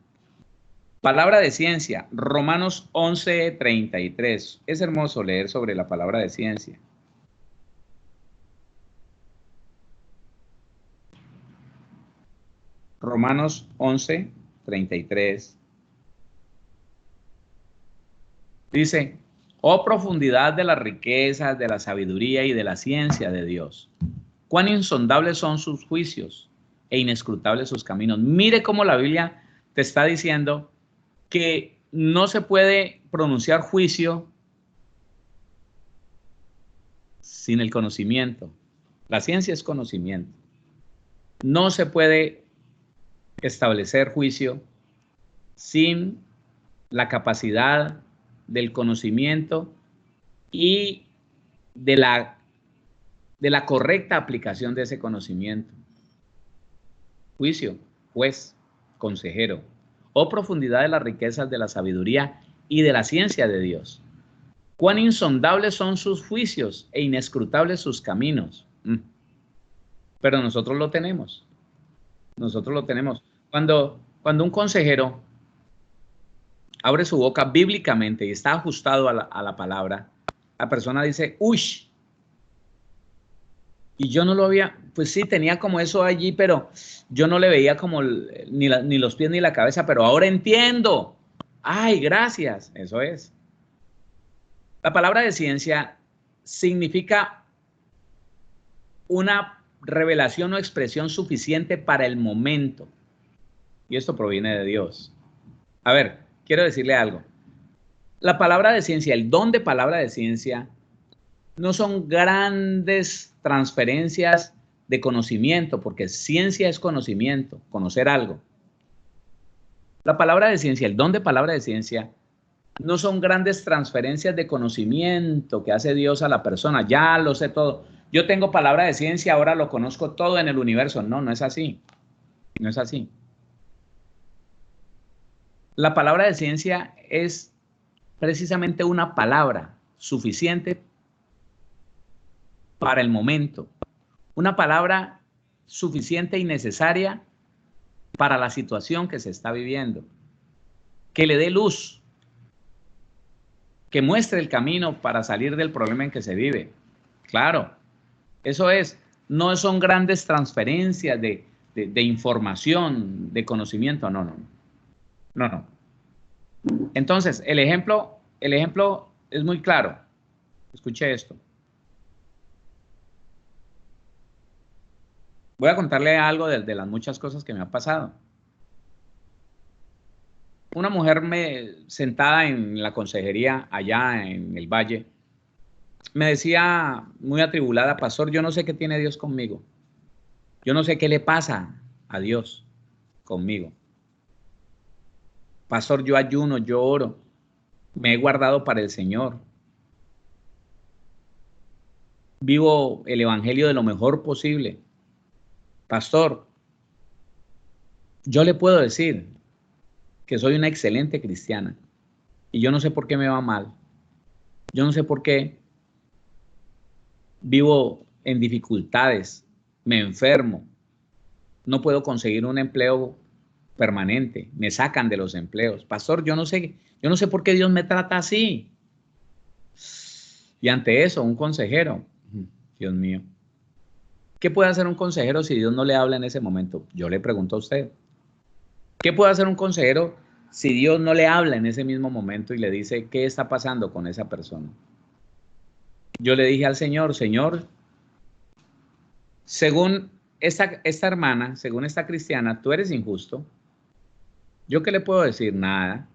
Palabra de ciencia, Romanos 11:33. Es hermoso leer sobre la palabra de ciencia. Romanos 11:33. Dice, oh profundidad de las riquezas, de la sabiduría y de la ciencia de Dios. Cuán insondables son sus juicios e inescrutables sus caminos. Mire cómo la Biblia te está diciendo que no se puede pronunciar juicio sin el conocimiento. La ciencia es conocimiento. No se puede establecer juicio sin la capacidad del conocimiento y de la correcta aplicación de ese conocimiento. Juicio, juez, consejero. Oh profundidad de las riquezas de la sabiduría y de la ciencia de Dios. Cuán insondables son sus juicios e inescrutables sus caminos. Pero nosotros lo tenemos. Nosotros lo tenemos. Cuando un consejero abre su boca bíblicamente y está ajustado a la palabra, la persona dice, ¡uy! Y yo no lo había, pues sí, tenía como eso allí, pero yo no le veía como ni los pies ni la cabeza, pero ahora entiendo. ¡Ay, gracias! Eso es. La palabra de ciencia significa una revelación o expresión suficiente para el momento. Y esto proviene de Dios. A ver, quiero decirle algo. La palabra de ciencia, el don de palabra de ciencia, no son grandes transferencias de conocimiento, porque ciencia es conocimiento, conocer algo. La palabra de ciencia, el don de palabra de ciencia, no son grandes transferencias de conocimiento que hace Dios a la persona. Ya lo sé todo. Yo tengo palabra de ciencia, ahora lo conozco todo en el universo. No, no es así. No es así. La palabra de ciencia es precisamente una palabra suficiente para el momento. Una palabra suficiente y necesaria para la situación que se está viviendo. Que le dé luz. Que muestre el camino para salir del problema en que se vive. Claro, eso es. No son grandes transferencias de información, de conocimiento. No, no. No, no. Entonces, el ejemplo es muy claro. Escuche esto. Voy a contarle algo de las muchas cosas que me ha pasado. Una mujer sentada en la consejería allá en el valle, me decía muy atribulada, pastor, yo no sé qué tiene Dios conmigo. Yo no sé qué le pasa a Dios conmigo. Pastor, yo ayuno, yo oro, me he guardado para el Señor. Vivo el evangelio de lo mejor posible. Pastor, yo le puedo decir que soy una excelente cristiana y yo no sé por qué me va mal. Yo no sé por qué vivo en dificultades, me enfermo, no puedo conseguir un empleo permanente, me sacan de los empleos. Pastor, yo no sé por qué Dios me trata así. Y ante eso, un consejero, Dios mío, ¿qué puede hacer un consejero si Dios no le habla en ese momento? Yo le pregunto a usted, ¿qué puede hacer un consejero si Dios no le habla en ese mismo momento y le dice qué está pasando con esa persona? Yo le dije al Señor, Señor, según esta hermana, según esta cristiana, tú eres injusto. ¿Yo qué le puedo decir? Nada.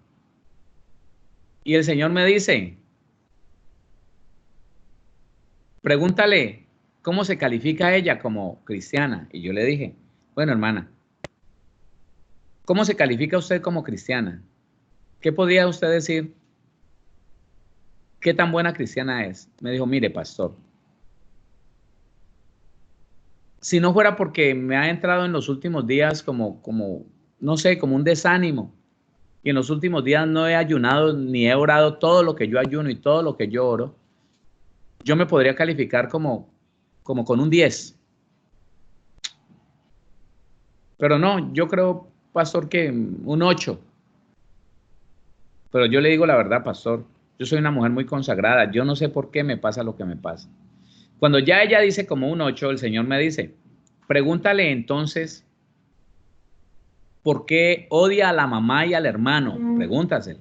Y el Señor me dice, pregúntale cómo se califica ella como cristiana. Y yo le dije, bueno, hermana, ¿cómo se califica usted como cristiana? ¿Qué podría usted decir? ¿Qué tan buena cristiana es? Me dijo, mire, pastor, si no fuera porque me ha entrado en los últimos días no sé, como un desánimo, y en los últimos días no he ayunado ni he orado todo lo que yo ayuno y todo lo que yo oro, yo me podría calificar como con un 10. Pero no, yo creo, pastor, que un 8. Pero yo le digo la verdad, pastor, yo soy una mujer muy consagrada, yo no sé por qué me pasa lo que me pasa. Cuando ya ella dice como un 8, el Señor me dice, pregúntale entonces, ¿por qué odia a la mamá y al hermano? Pregúntaselo.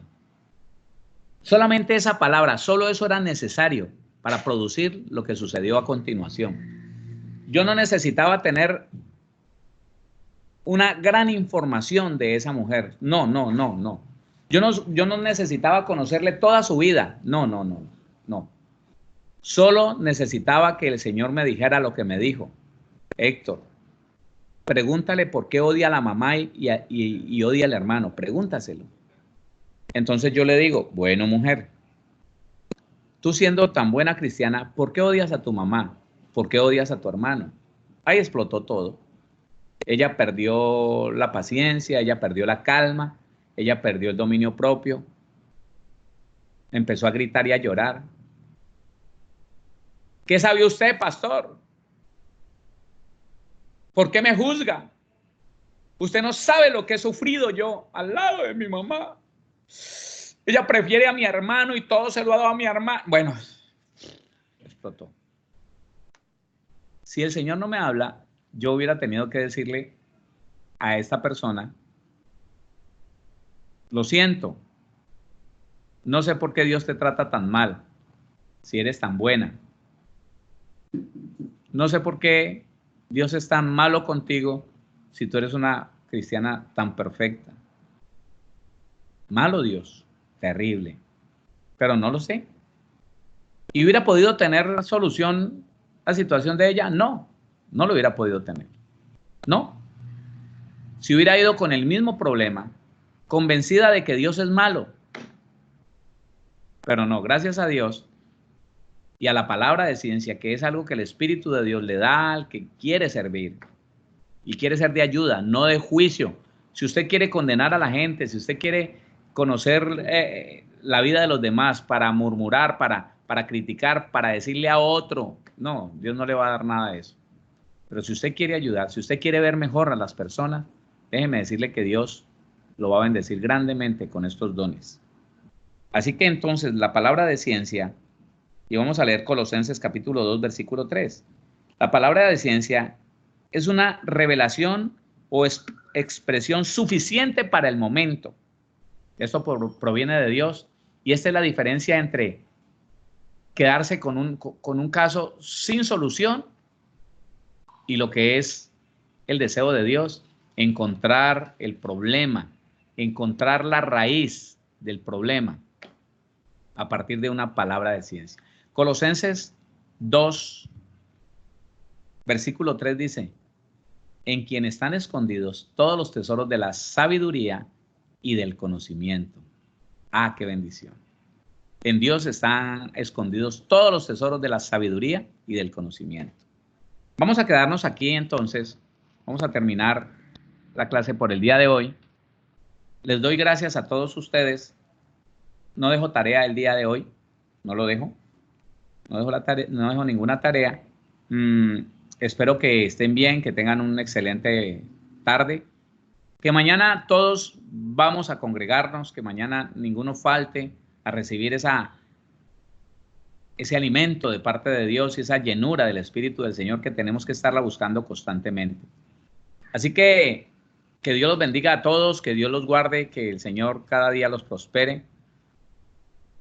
Solamente esa palabra, solo eso era necesario para producir lo que sucedió a continuación. Yo no necesitaba tener una gran información de esa mujer. No, no, no, no. Yo no necesitaba conocerle toda su vida. No, no, no, no. Solo necesitaba que el Señor me dijera lo que me dijo. Héctor, pregúntale por qué odia a la mamá y odia al hermano. Pregúntaselo. Entonces yo le digo, bueno, mujer, tú siendo tan buena cristiana, ¿por qué odias a tu mamá? ¿Por qué odias a tu hermano? Ahí explotó todo. Ella perdió la paciencia, ella perdió la calma, ella perdió el dominio propio, empezó a gritar y a llorar. ¿Qué sabe usted, pastor? ¿Por qué me juzga? Usted no sabe lo que he sufrido yo al lado de mi mamá. Ella prefiere a mi hermano y todo se lo ha dado a mi hermano. Bueno, explotó. Si el Señor no me habla, yo hubiera tenido que decirle a esta persona, lo siento, no sé por qué Dios te trata tan mal, si eres tan buena. No sé por qué Dios es tan malo contigo, si tú eres una cristiana tan perfecta. Malo Dios, terrible, pero no lo sé. ¿Y hubiera podido tener solución a la situación de ella? No, no lo hubiera podido tener. No. Si hubiera ido con el mismo problema, convencida de que Dios es malo, pero no, gracias a Dios y a la palabra de ciencia, que es algo que el Espíritu de Dios le da al que quiere servir y quiere ser de ayuda, no de juicio. Si usted quiere condenar a la gente, si usted quiere conocer la vida de los demás para murmurar, para criticar, para decirle a otro, no, Dios no le va a dar nada de eso. Pero si usted quiere ayudar, si usted quiere ver mejor a las personas, déjeme decirle que Dios lo va a bendecir grandemente con estos dones. Así que entonces la palabra de ciencia, y vamos a leer Colosenses capítulo 2, versículo 3. La palabra de ciencia es una revelación o expresión suficiente para el momento. Esto proviene de Dios y esta es la diferencia entre quedarse con un caso sin solución y lo que es el deseo de Dios, encontrar el problema, encontrar la raíz del problema a partir de una palabra de ciencia. Colosenses 2, versículo 3 dice, en quien están escondidos todos los tesoros de la sabiduría y del conocimiento. ¡Ah, qué bendición! En Dios están escondidos todos los tesoros de la sabiduría y del conocimiento. Vamos a quedarnos aquí entonces. Vamos a terminar la clase por el día de hoy. Les doy gracias a todos ustedes. No dejo tarea el día de hoy. No lo dejo. No dejo ninguna tarea. Espero que estén bien, que tengan una excelente tarde. Que mañana todos vamos a congregarnos, que mañana ninguno falte a recibir ese alimento de parte de Dios y esa llenura del Espíritu del Señor que tenemos que estarla buscando constantemente. Así que Dios los bendiga a todos, que Dios los guarde, que el Señor cada día los prospere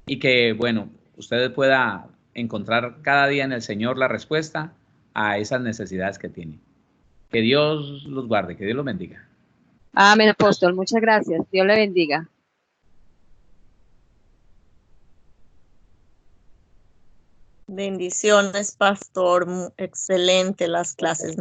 y que, bueno, ustedes puedan encontrar cada día en el Señor la respuesta a esas necesidades que tienen. Que Dios los guarde, que Dios los bendiga. Amén, apóstol. Muchas gracias. Dios le bendiga. Bendiciones, pastor. Excelente las clases.